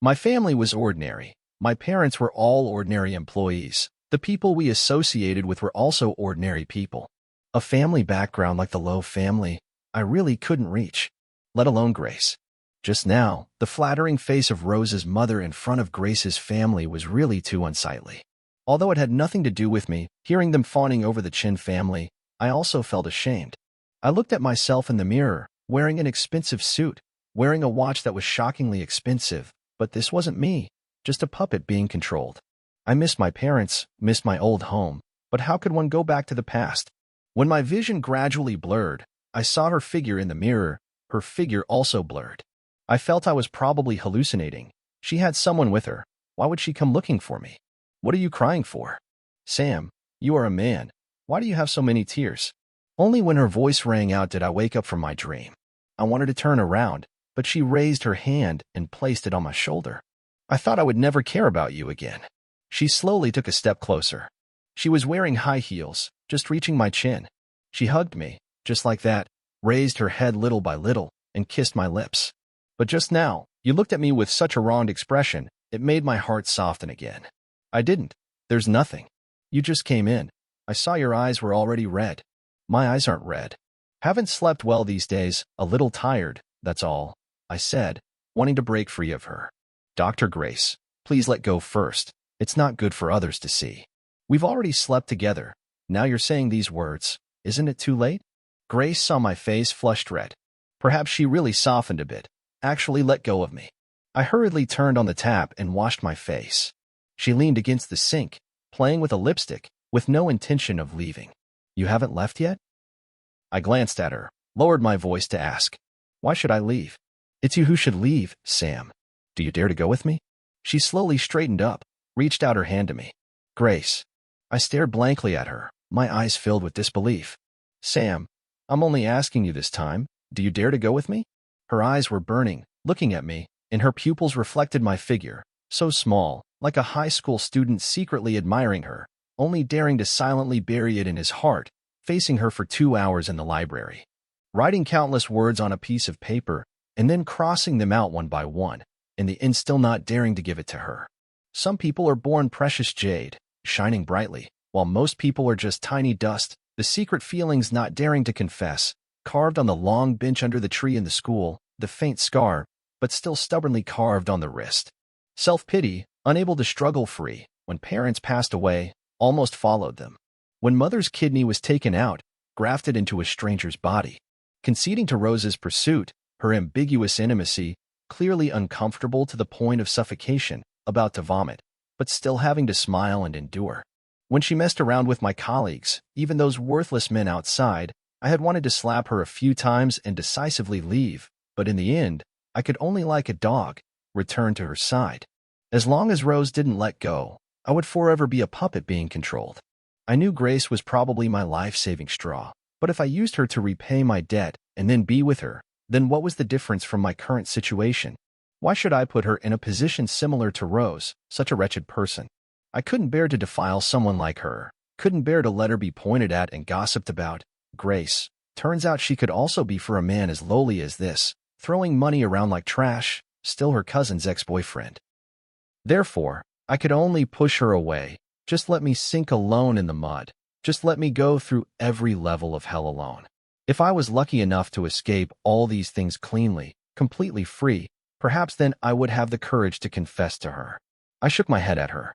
My family was ordinary. My parents were all ordinary employees. The people we associated with were also ordinary people. A family background like the Lowe family, I really couldn't reach, let alone Grace. Just now, the flattering face of Rose's mother in front of Grace's family was really too unsightly. Although it had nothing to do with me, hearing them fawning over the Chin family, I also felt ashamed. I looked at myself in the mirror, wearing an expensive suit, wearing a watch that was shockingly expensive, but this wasn't me, just a puppet being controlled. I missed my parents, missed my old home, but how could one go back to the past? When my vision gradually blurred, I saw her figure in the mirror, her figure also blurred. I felt I was probably hallucinating. She had someone with her. Why would she come looking for me? What are you crying for? Sam, you are a man. Why do you have so many tears? Only when her voice rang out did I wake up from my dream. I wanted to turn around, but she raised her hand and placed it on my shoulder. I thought I would never care about you again. She slowly took a step closer. She was wearing high heels, just reaching my chin. She hugged me, just like that, raised her head little by little, and kissed my lips. But just now, you looked at me with such a wronged expression, it made my heart soften again. I didn't. There's nothing. You just came in. I saw your eyes were already red. My eyes aren't red. Haven't slept well these days, a little tired, that's all, I said, wanting to break free of her. Dr. Grace, please let go first. It's not good for others to see. We've already slept together. Now you're saying these words. Isn't it too late? Grace saw my face flushed red. Perhaps she really softened a bit. Actually let go of me. I hurriedly turned on the tap and washed my face. She leaned against the sink, playing with a lipstick, with no intention of leaving. You haven't left yet? I glanced at her, lowered my voice to ask. Why should I leave? It's you who should leave, Sam. Do you dare to go with me? She slowly straightened up, reached out her hand to me. Grace. I stared blankly at her, my eyes filled with disbelief. Sam, I'm only asking you this time. Do you dare to go with me? Her eyes were burning, looking at me, and her pupils reflected my figure, so small, like a high school student secretly admiring her, only daring to silently bury it in his heart, facing her for 2 hours in the library, writing countless words on a piece of paper and then crossing them out one by one, in the end still not daring to give it to her. Some people are born precious jade, shining brightly, while most people are just tiny dust, the secret feelings not daring to confess, carved on the long bench under the tree in the school, the faint scar, but still stubbornly carved on the wrist. Self-pity, unable to struggle free, when parents passed away, almost followed them. When mother's kidney was taken out, grafted into a stranger's body. Conceding to Rose's pursuit, her ambiguous intimacy, clearly uncomfortable to the point of suffocation, about to vomit, but still having to smile and endure. When she messed around with my colleagues, even those worthless men outside, I had wanted to slap her a few times and decisively leave, but in the end, I could only, like a dog, return to her side. As long as Rose didn't let go, I would forever be a puppet being controlled. I knew Grace was probably my life-saving straw, but if I used her to repay my debt and then be with her, then what was the difference from my current situation? Why should I put her in a position similar to Rose, such a wretched person? I couldn't bear to defile someone like her, couldn't bear to let her be pointed at and gossiped about. Grace, turns out she could also be for a man as lowly as this, throwing money around like trash, still her cousin's ex-boyfriend. Therefore, I could only push her away. Just let me sink alone in the mud. Just let me go through every level of hell alone. If I was lucky enough to escape all these things cleanly, completely free, perhaps then I would have the courage to confess to her. I shook my head at her.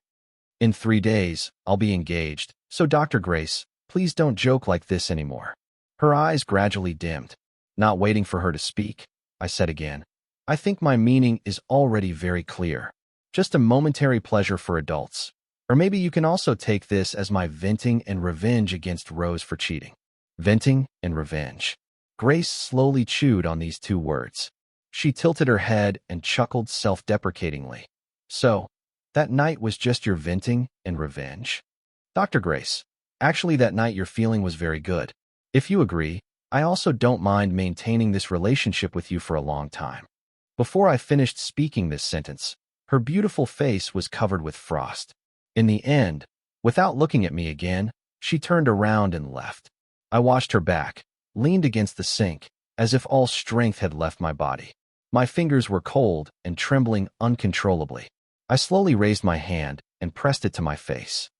In 3 days, I'll be engaged, so Dr. Grace, please don't joke like this anymore. Her eyes gradually dimmed. Not waiting for her to speak, I said again, I think my meaning is already very clear. Just a momentary pleasure for adults. Or maybe you can also take this as my venting and revenge against Rose for cheating. Venting and revenge. Grace slowly chewed on these 2 words. She tilted her head and chuckled self-deprecatingly. So, that night was just your venting and revenge? Dr. Grace, actually that night your feeling was very good. If you agree, I also don't mind maintaining this relationship with you for a long time. Before I finished speaking this sentence, her beautiful face was covered with frost. In the end, without looking at me again, she turned around and left. I watched her back, leaned against the sink, as if all strength had left my body. My fingers were cold and trembling uncontrollably. I slowly raised my hand and pressed it to my face.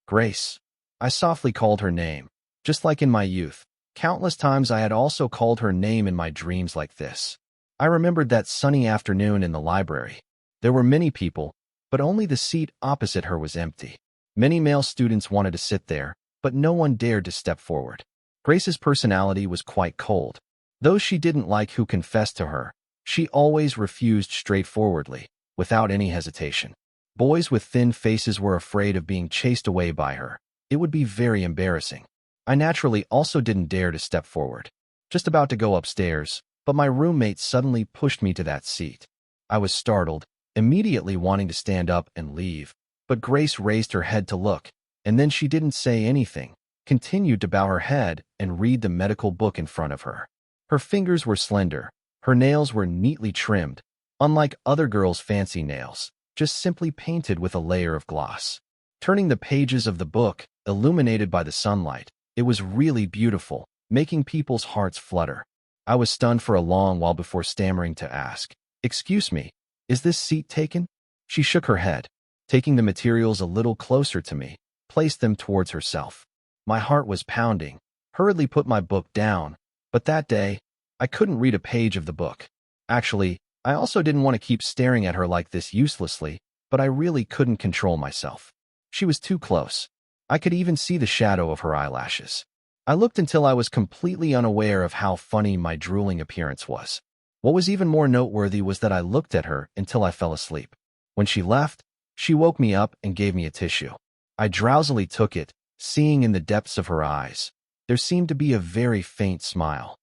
Grace. I softly called her name, just like in my youth. Countless times I had also called her name in my dreams like this. I remembered that sunny afternoon in the library. There were many people, but only the seat opposite her was empty. Many male students wanted to sit there, but no one dared to step forward. Grace's personality was quite cold. Those she didn't like who confessed to her, she always refused straightforwardly, without any hesitation. Boys with thin faces were afraid of being chased away by her. It would be very embarrassing. I naturally also didn't dare to step forward. Just about to go upstairs, but my roommate suddenly pushed me to that seat. I was startled, immediately wanting to stand up and leave, but Grace raised her head to look, and then she didn't say anything, continued to bow her head and read the medical book in front of her. Her fingers were slender, her nails were neatly trimmed, unlike other girls' fancy nails, just simply painted with a layer of gloss. Turning the pages of the book, illuminated by the sunlight, it was really beautiful, making people's hearts flutter. I was stunned for a long while before stammering to ask, "Excuse me, is this seat taken?" She shook her head, taking the materials a little closer to me, placed them towards herself. My heart was pounding, hurriedly put my book down, but that day, I couldn't read a page of the book. Actually, I also didn't want to keep staring at her like this uselessly, but I really couldn't control myself. She was too close. I could even see the shadow of her eyelashes. I looked until I was completely unaware of how funny my drooling appearance was. What was even more noteworthy was that I looked at her until I fell asleep. When she left, she woke me up and gave me a tissue. I drowsily took it, seeing in the depths of her eyes. There seemed to be a very faint smile.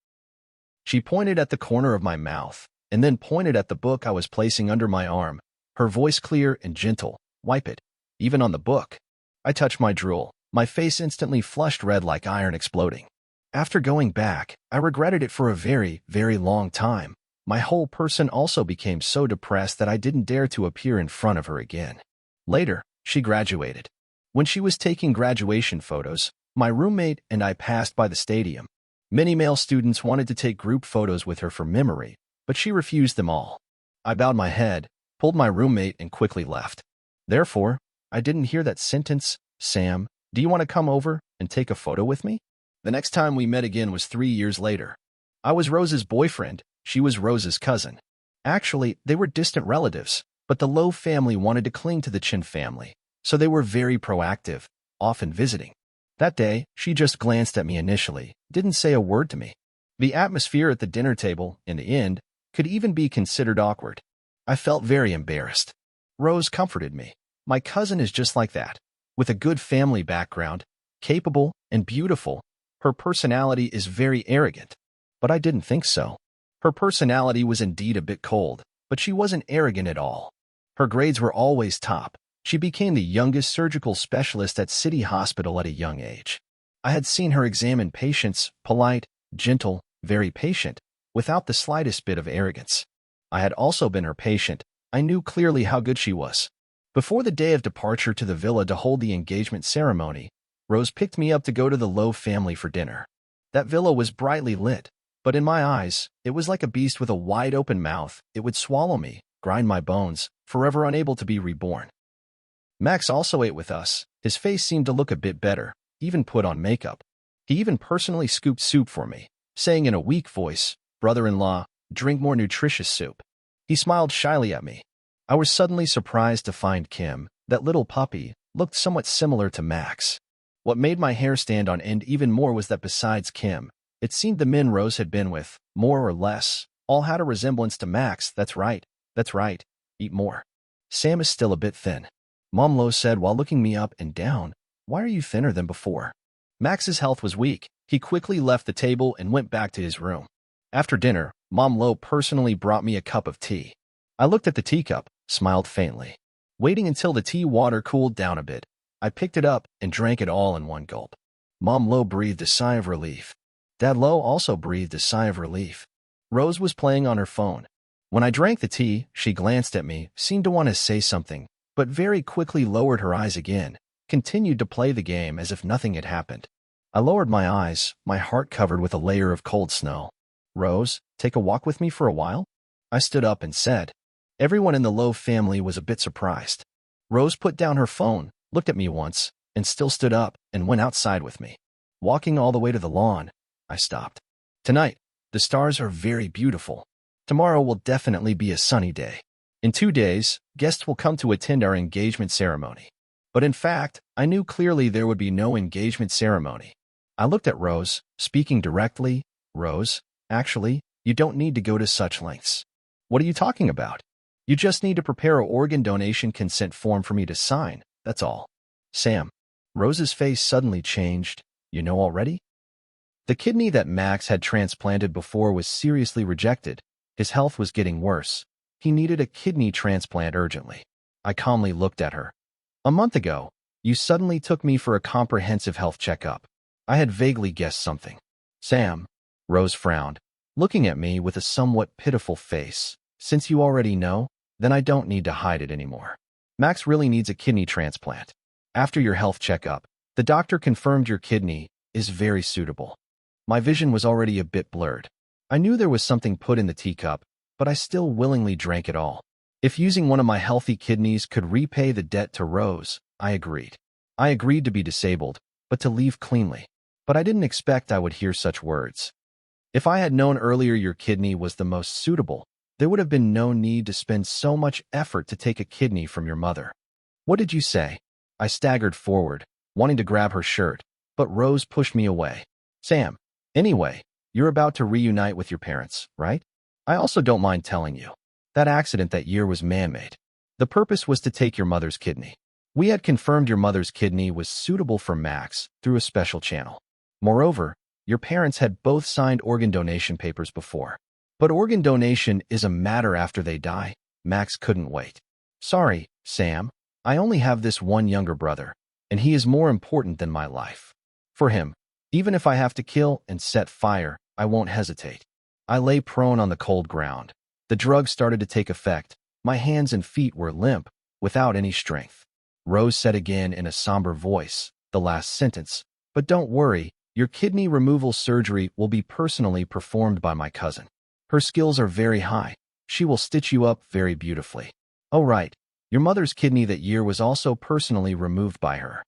She pointed at the corner of my mouth, and then pointed at the book I was placing under my arm, her voice clear and gentle. "Wipe it." Even on the book. I touched my drool, my face instantly flushed red like iron exploding. After going back, I regretted it for a very, very long time. My whole person also became so depressed that I didn't dare to appear in front of her again. Later, she graduated. When she was taking graduation photos, My roommate and I passed by the stadium. Many male students wanted to take group photos with her for memory, but she refused them all. I bowed my head, pulled my roommate, and quickly left. Therefore, I didn't hear that sentence, "Sam, do you want to come over and take a photo with me?" The next time we met again was 3 years later. I was Rose's boyfriend, she was Rose's cousin. Actually, they were distant relatives, but the Lowe family wanted to cling to the Chin family, so they were very proactive, often visiting. That day, she just glanced at me initially, didn't say a word to me. The atmosphere at the dinner table, in the end, could even be considered awkward. I felt very embarrassed. Rose comforted me. My cousin is just like that. With a good family background, capable and beautiful, her personality is very arrogant. But I didn't think so. Her personality was indeed a bit cold, but she wasn't arrogant at all. Her grades were always top. She became the youngest surgical specialist at City Hospital at a young age. I had seen her examine patients, polite, gentle, very patient, without the slightest bit of arrogance. I had also been her patient. I knew clearly how good she was. Before the day of departure to the villa to hold the engagement ceremony, Rose picked me up to go to the Lowe family for dinner. That villa was brightly lit, but in my eyes, it was like a beast with a wide-open mouth. It would swallow me, grind my bones, forever unable to be reborn. Max also ate with us. His face seemed to look a bit better, even put on makeup. He even personally scooped soup for me, saying in a weak voice, "Brother-in-law, drink more nutritious soup." He smiled shyly at me. I was suddenly surprised to find Kim, that little puppy, looked somewhat similar to Max. What made my hair stand on end even more was that besides Kim, it seemed the men Rose had been with, more or less, all had a resemblance to Max. That's right, eat more. Sam is still a bit thin. Mom Lowe said while looking me up and down, "Why are you thinner than before?" Max's health was weak. He quickly left the table and went back to his room. After dinner, Mom Lowe personally brought me a cup of tea. I looked at the teacup, smiled faintly. Waiting until the tea water cooled down a bit, I picked it up and drank it all in one gulp. Mom Lowe breathed a sigh of relief. Dad Lowe also breathed a sigh of relief. Rose was playing on her phone. When I drank the tea, she glanced at me, seemed to want to say something, but very quickly lowered her eyes again, continued to play the game as if nothing had happened. I lowered my eyes, my heart covered with a layer of cold snow. "Rose, take a walk with me for a while?" I stood up and said. Everyone in the Lowe family was a bit surprised. Rose put down her phone, looked at me once, and still stood up and went outside with me. Walking all the way to the lawn, I stopped. "Tonight, the stars are very beautiful. Tomorrow will definitely be a sunny day. In 2 days, guests will come to attend our engagement ceremony." But in fact, I knew clearly there would be no engagement ceremony. I looked at Rose, speaking directly. "Rose, actually, you don't need to go to such lengths." "What are you talking about?" "You just need to prepare an organ donation consent form for me to sign, that's all." "Sam." Rose's face suddenly changed. "You know already?" The kidney that Max had transplanted before was seriously rejected. His health was getting worse. He needed a kidney transplant urgently. I calmly looked at her. "A month ago, you suddenly took me for a comprehensive health checkup." I had vaguely guessed something. "Sam," Rose frowned, looking at me with a somewhat pitiful face. "Since you already know, then I don't need to hide it anymore. Max really needs a kidney transplant. After your health checkup, the doctor confirmed your kidney is very suitable." My vision was already a bit blurred. I knew there was something put in the teacup, but I still willingly drank it all. If using one of my healthy kidneys could repay the debt to Rose, I agreed. I agreed to be disabled, but to leave cleanly. But I didn't expect I would hear such words. "If I had known earlier your kidney was the most suitable, there would have been no need to spend so much effort to take a kidney from your mother." "What did you say?" I staggered forward, wanting to grab her shirt, but Rose pushed me away. "Sam, anyway, you're about to reunite with your parents, right? I also don't mind telling you. That accident that year was man-made. The purpose was to take your mother's kidney. We had confirmed your mother's kidney was suitable for Max through a special channel. Moreover, your parents had both signed organ donation papers before. But organ donation is a matter after they die. Max couldn't wait. Sorry, Sam. I only have this one younger brother, and he is more important than my life. For him, even if I have to kill and set fire, I won't hesitate." I lay prone on the cold ground. The drug started to take effect. My hands and feet were limp, without any strength. Rose said again in a somber voice, the last sentence, But don't worry, your kidney removal surgery will be personally performed by my cousin. Her skills are very high. She will stitch you up very beautifully. Oh right, your mother's kidney that year was also personally removed by her.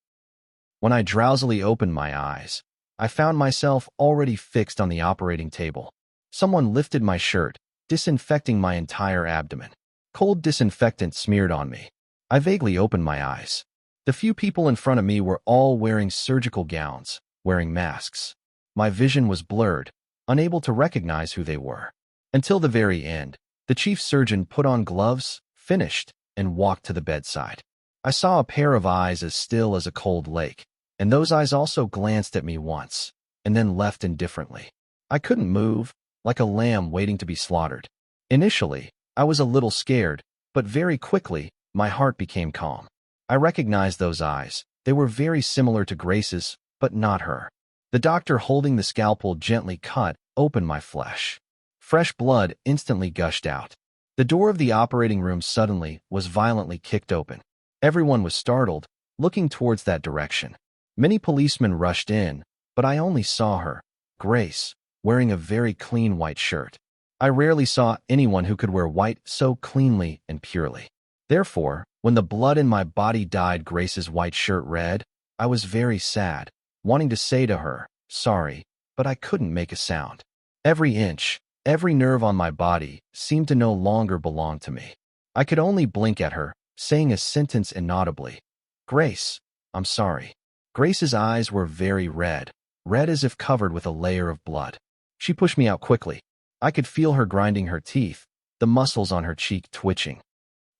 When I drowsily opened my eyes, I found myself already fixed on the operating table. Someone lifted my shirt, disinfecting my entire abdomen. Cold disinfectant smeared on me. I vaguely opened my eyes. The few people in front of me were all wearing surgical gowns, wearing masks. My vision was blurred, unable to recognize who they were. Until the very end, the chief surgeon put on gloves, finished, and walked to the bedside. I saw a pair of eyes as still as a cold lake, and those eyes also glanced at me once, and then left indifferently. I couldn't move, like a lamb waiting to be slaughtered. Initially, I was a little scared, but very quickly, my heart became calm. I recognized those eyes. They were very similar to Grace's, but not her. The doctor holding the scalpel gently cut open my flesh. Fresh blood instantly gushed out. The door of the operating room suddenly was violently kicked open. Everyone was startled, looking towards that direction. Many policemen rushed in, but I only saw her, Grace, wearing a very clean white shirt. I rarely saw anyone who could wear white so cleanly and purely. Therefore, when the blood in my body dyed Grace's white shirt red, I was very sad, wanting to say to her, sorry, but I couldn't make a sound. Every inch, every nerve on my body seemed to no longer belong to me. I could only blink at her, saying a sentence inaudibly. Grace, I'm sorry. Grace's eyes were very red, red as if covered with a layer of blood. She pushed me out quickly. I could feel her grinding her teeth, the muscles on her cheek twitching.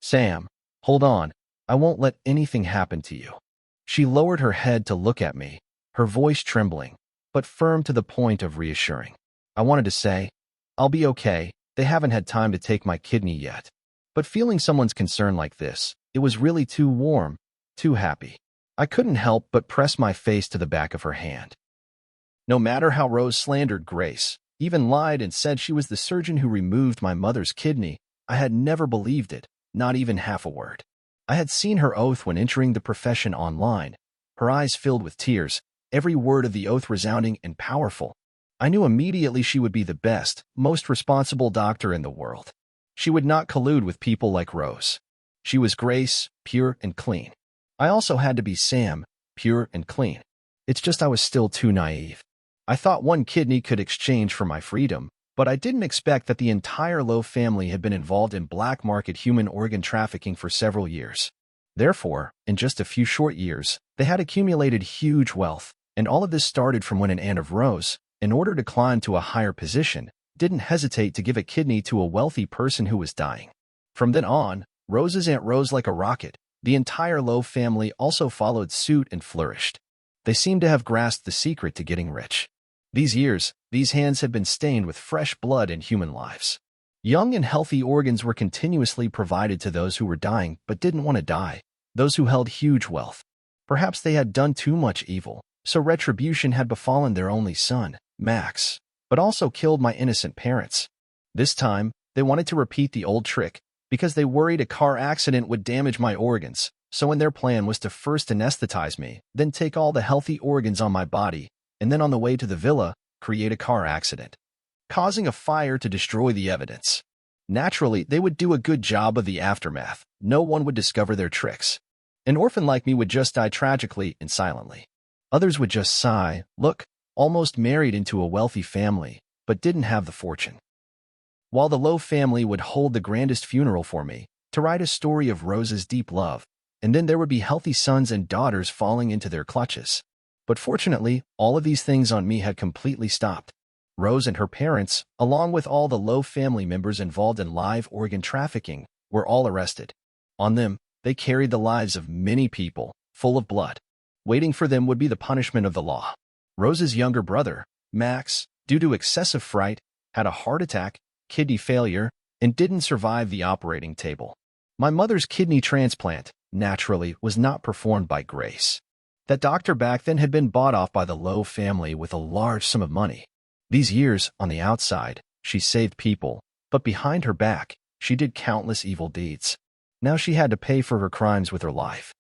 Sam, hold on. I won't let anything happen to you. She lowered her head to look at me, her voice trembling, but firm to the point of reassuring. I wanted to say, I'll be okay, they haven't had time to take my kidney yet. But feeling someone's concern like this, it was really too warm, too happy. I couldn't help but press my face to the back of her hand. No matter how Rose slandered Grace, even lied and said she was the surgeon who removed my mother's kidney, I had never believed it, not even half a word. I had seen her oath when entering the profession online, her eyes filled with tears, every word of the oath resounding and powerful. I knew immediately she would be the best, most responsible doctor in the world. She would not collude with people like Rose. She was Grace, pure and clean. I also had to be Sam, pure and clean. It's just I was still too naive. I thought one kidney could exchange for my freedom, but I didn't expect that the entire Lowe family had been involved in black market human organ trafficking for several years. Therefore, in just a few short years, they had accumulated huge wealth, and all of this started from when an aunt of Rose, in order to climb to a higher position, didn't hesitate to give a kidney to a wealthy person who was dying. From then on, Rose's aunt rose like a rocket. The entire Lowe family also followed suit and flourished. They seemed to have grasped the secret to getting rich. These years, these hands had been stained with fresh blood and human lives. Young and healthy organs were continuously provided to those who were dying but didn't want to die, those who held huge wealth. Perhaps they had done too much evil, so retribution had befallen their only son, Max, but also killed my innocent parents. This time, they wanted to repeat the old trick, because they worried a car accident would damage my organs, so in their plan was to first anesthetize me, then take all the healthy organs on my body, and then on the way to the villa, create a car accident, causing a fire to destroy the evidence. Naturally, they would do a good job of the aftermath. No one would discover their tricks. An orphan like me would just die tragically and silently. Others would just sigh, look, almost married into a wealthy family, but didn't have the fortune. While the Lowe family would hold the grandest funeral for me, to write a story of Rose's deep love, and then there would be healthy sons and daughters falling into their clutches. But fortunately, all of these things on me had completely stopped. Rose and her parents, along with all the Lowe family members involved in live organ trafficking, were all arrested. On them, they carried the lives of many people, full of blood. Waiting for them would be the punishment of the law. Rose's younger brother, Max, due to excessive fright, had a heart attack, kidney failure, and didn't survive the operating table. My mother's kidney transplant, naturally, was not performed by Grace. That doctor back then had been bought off by the Lowe family with a large sum of money. These years, on the outside, she saved people, but behind her back, she did countless evil deeds. Now she had to pay for her crimes with her life.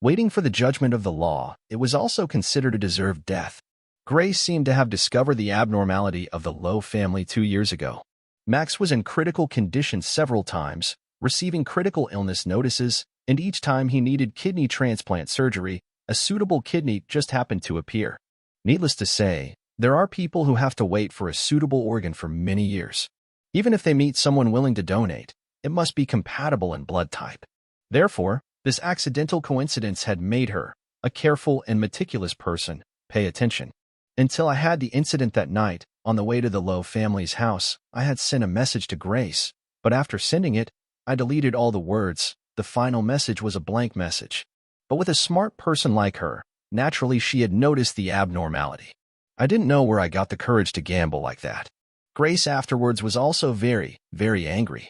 Waiting for the judgment of the law, it was also considered a deserved death. Grace seemed to have discovered the abnormality of the Lowe family 2 years ago. Max was in critical condition several times, receiving critical illness notices, and each time he needed kidney transplant surgery, a suitable kidney just happened to appear. Needless to say, there are people who have to wait for a suitable organ for many years. Even if they meet someone willing to donate, it must be compatible in blood type. Therefore, this accidental coincidence had made her, a careful and meticulous person, pay attention. Until I had the incident that night, on the way to the Lowe family's house, I had sent a message to Grace, but after sending it, I deleted all the words. The final message was a blank message. But with a smart person like her, naturally she had noticed the abnormality. I didn't know where I got the courage to gamble like that. Grace afterwards was also very, very angry.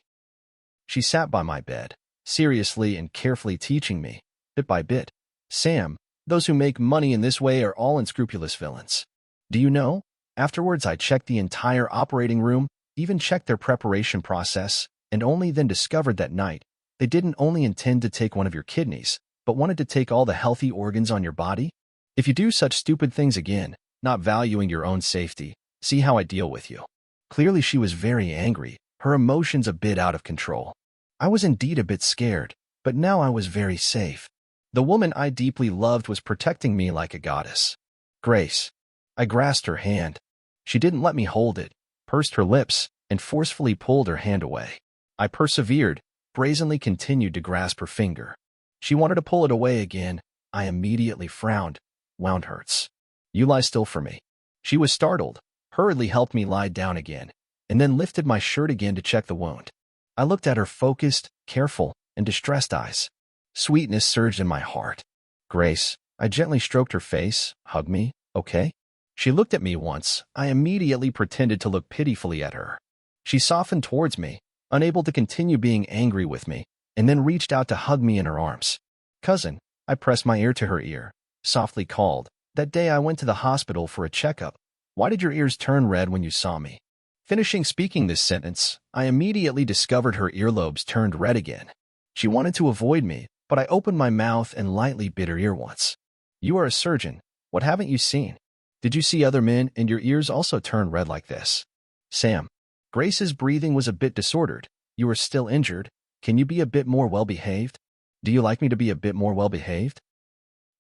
She sat by my bed, seriously and carefully teaching me, bit by bit, "Sam, those who make money in this way are all unscrupulous villains. Do you know? Afterwards I checked the entire operating room, even checked their preparation process, and only then discovered that night they didn't only intend to take one of your kidneys, but wanted to take all the healthy organs on your body. If you do such stupid things again, not valuing your own safety, see how I deal with you." Clearly she was very angry, her emotions a bit out of control. I was indeed a bit scared, but now I was very safe. The woman I deeply loved was protecting me like a goddess. Grace. I grasped her hand. She didn't let me hold it, pursed her lips, and forcefully pulled her hand away. I persevered, brazenly continued to grasp her finger. She wanted to pull it away again. I immediately frowned. "Wound hurts. You lie still for me." She was startled, hurriedly helped me lie down again, and then lifted my shirt again to check the wound. I looked at her focused, careful, and distressed eyes. Sweetness surged in my heart. "Grace," I gently stroked her face. "Hug me, okay?" She looked at me once. I immediately pretended to look pitifully at her. She softened towards me, unable to continue being angry with me, and then reached out to hug me in her arms. "Cousin," I pressed my ear to her ear, softly called. "That day I went to the hospital for a checkup. Why did your ears turn red when you saw me?" Finishing speaking this sentence, I immediately discovered her earlobes turned red again. She wanted to avoid me, but I opened my mouth and lightly bit her ear once. "You are a surgeon. What haven't you seen? Did you see other men and your ears also turn red like this?" "Sam." Grace's breathing was a bit disordered. "You are still injured. Can you be a bit more well-behaved? Do you like me to be a bit more well-behaved?"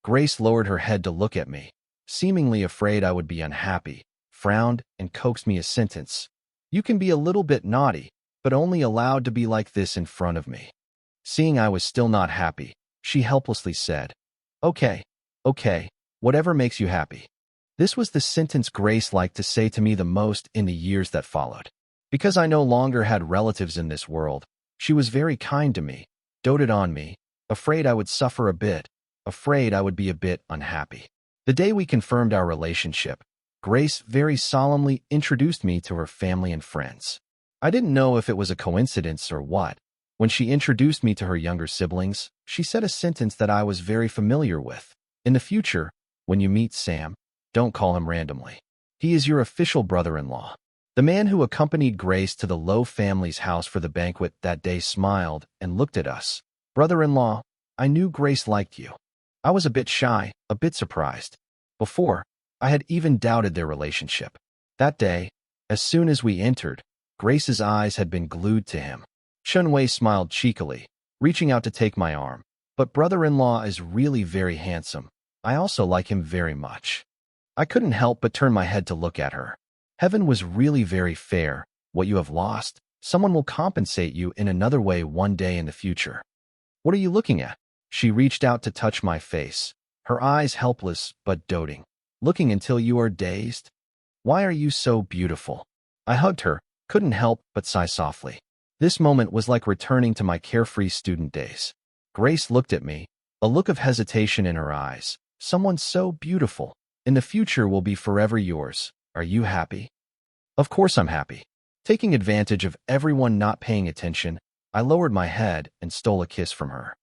Grace lowered her head to look at me, seemingly afraid I would be unhappy, frowned, and coaxed me a sentence. "You can be a little bit naughty, but only allowed to be like this in front of me." Seeing I was still not happy, she helplessly said, Okay, whatever makes you happy." This was the sentence Grace liked to say to me the most in the years that followed. Because I no longer had relatives in this world, she was very kind to me, doted on me, afraid I would suffer a bit, afraid I would be a bit unhappy. The day we confirmed our relationship, Grace very solemnly introduced me to her family and friends. I didn't know if it was a coincidence or what. When she introduced me to her younger siblings, she said a sentence that I was very familiar with. "In the future, when you meet Sam, don't call him randomly. He is your official brother-in-law." The man who accompanied Grace to the Lowe family's house for the banquet that day smiled and looked at us. "Brother-in-law, I knew Grace liked you." I was a bit shy, a bit surprised. Before, I had even doubted their relationship. That day, as soon as we entered, Grace's eyes had been glued to him. Chunwei smiled cheekily, reaching out to take my arm. "But brother-in-law is really very handsome. I also like him very much." I couldn't help but turn my head to look at her. Heaven was really very fair. What you have lost, someone will compensate you in another way one day in the future. "What are you looking at?" She reached out to touch my face, her eyes helpless but doting. "Looking until you are dazed? Why are you so beautiful?" I hugged her, couldn't help but sigh softly. This moment was like returning to my carefree student days. Grace looked at me, a look of hesitation in her eyes. "Someone so beautiful. In the future will be forever yours. Are you happy?" Of course I'm happy. Taking advantage of everyone not paying attention, I lowered my head and stole a kiss from her.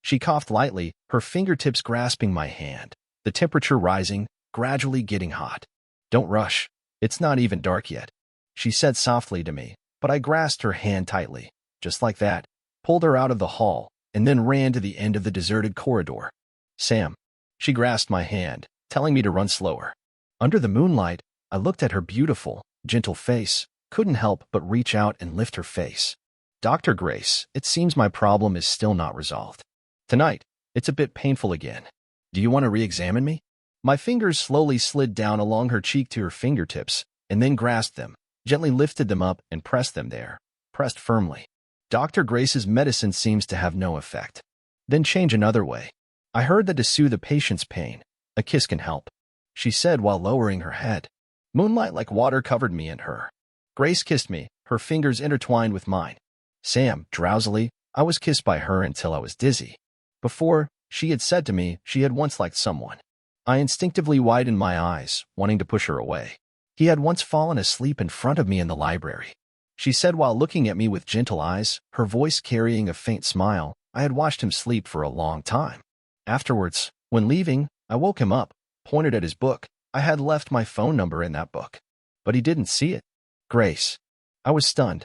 She coughed lightly, her fingertips grasping my hand, the temperature rising, gradually getting hot. "Don't rush. It's not even dark yet," she said softly to me, but I grasped her hand tightly, just like that, pulled her out of the hall, and then ran to the end of the deserted corridor. Sam. She grasped my hand, telling me to run slower. Under the moonlight, I looked at her beautiful, gentle face, couldn't help but reach out and lift her face. Dr. Grace, it seems my problem is still not resolved. Tonight, it's a bit painful again. Do you want to re-examine me? My fingers slowly slid down along her cheek to her fingertips, and then grasped them, gently lifted them up and pressed them there, pressed firmly. Dr. Grace's medicine seems to have no effect. Then change another way. I heard that to soothe the patient's pain, a kiss can help, she said while lowering her head. Moonlight like water covered me and her. Grace kissed me, her fingers intertwined with mine. Sam, drowsily, I was kissed by her until I was dizzy. Before, she had said to me she had once liked someone. I instinctively widened my eyes, wanting to push her away. He had once fallen asleep in front of me in the library, she said while looking at me with gentle eyes, her voice carrying a faint smile. I had watched him sleep for a long time. Afterwards, when leaving, I woke him up, pointed at his book. I had left my phone number in that book. But he didn't see it. Grace. I was stunned.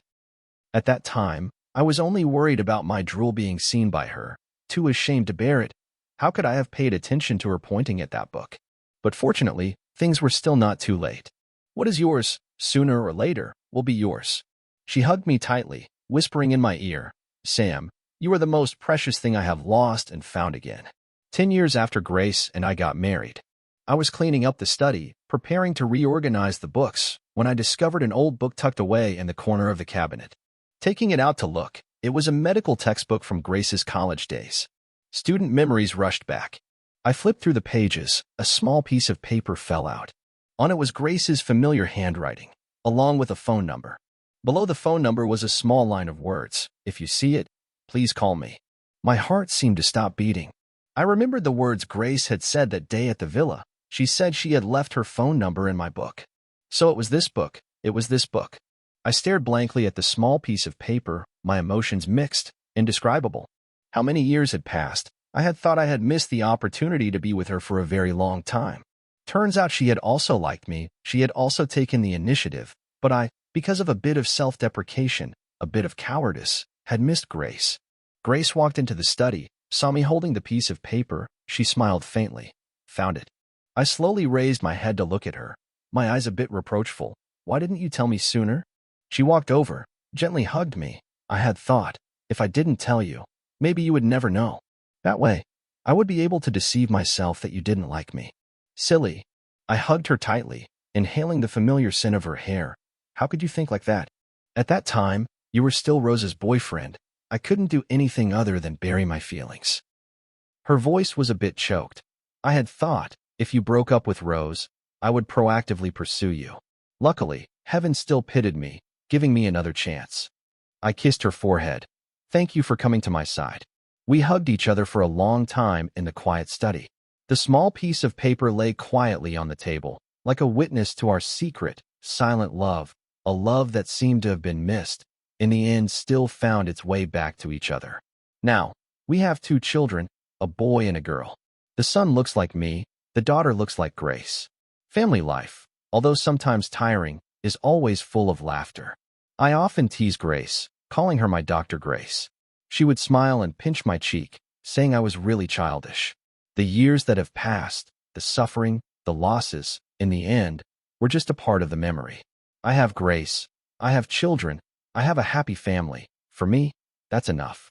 At that time, I was only worried about my drool being seen by her, too ashamed to bear it. How could I have paid attention to her pointing at that book? But fortunately, things were still not too late. What is yours, sooner or later, will be yours. She hugged me tightly, whispering in my ear, Sam, you are the most precious thing I have lost and found again. 10 years after Grace and I got married, I was cleaning up the study, preparing to reorganize the books, when I discovered an old book tucked away in the corner of the cabinet. Taking it out to look, it was a medical textbook from Grace's college days. Student memories rushed back. I flipped through the pages. A small piece of paper fell out. On it was Grace's familiar handwriting, along with a phone number. Below the phone number was a small line of words. If you see it, please call me. My heart seemed to stop beating. I remembered the words Grace had said that day at the villa. She said she had left her phone number in my book. So it was this book. It was this book. I stared blankly at the small piece of paper, my emotions mixed, indescribable. How many years had passed? I had thought I had missed the opportunity to be with her for a very long time. Turns out she had also liked me. She had also taken the initiative. But I, because of a bit of self-deprecation, a bit of cowardice, had missed Grace. Grace walked into the study, saw me holding the piece of paper. She smiled faintly. Found it. I slowly raised my head to look at her, my eyes a bit reproachful. Why didn't you tell me sooner? She walked over, gently hugged me. I had thought, if I didn't tell you, maybe you would never know. That way, I would be able to deceive myself that you didn't like me. Silly. I hugged her tightly, inhaling the familiar scent of her hair. How could you think like that? At that time, you were still Rose's boyfriend. I couldn't do anything other than bury my feelings. Her voice was a bit choked. I had thought, if you broke up with Rose, I would proactively pursue you. Luckily, heaven still pitted me, giving me another chance. I kissed her forehead. Thank you for coming to my side. We hugged each other for a long time in the quiet study. The small piece of paper lay quietly on the table, like a witness to our secret, silent love, a love that seemed to have been missed, in the end still found its way back to each other. Now, we have 2 children, a boy and a girl. The son looks like me, the daughter looks like Grace. Family life, although sometimes tiring, is always full of laughter. I often tease Grace, calling her my Dr. Grace. She would smile and pinch my cheek, saying I was really childish. The years that have passed, the suffering, the losses, in the end, were just a part of the memory. I have Grace. I have children. I have a happy family. For me, that's enough.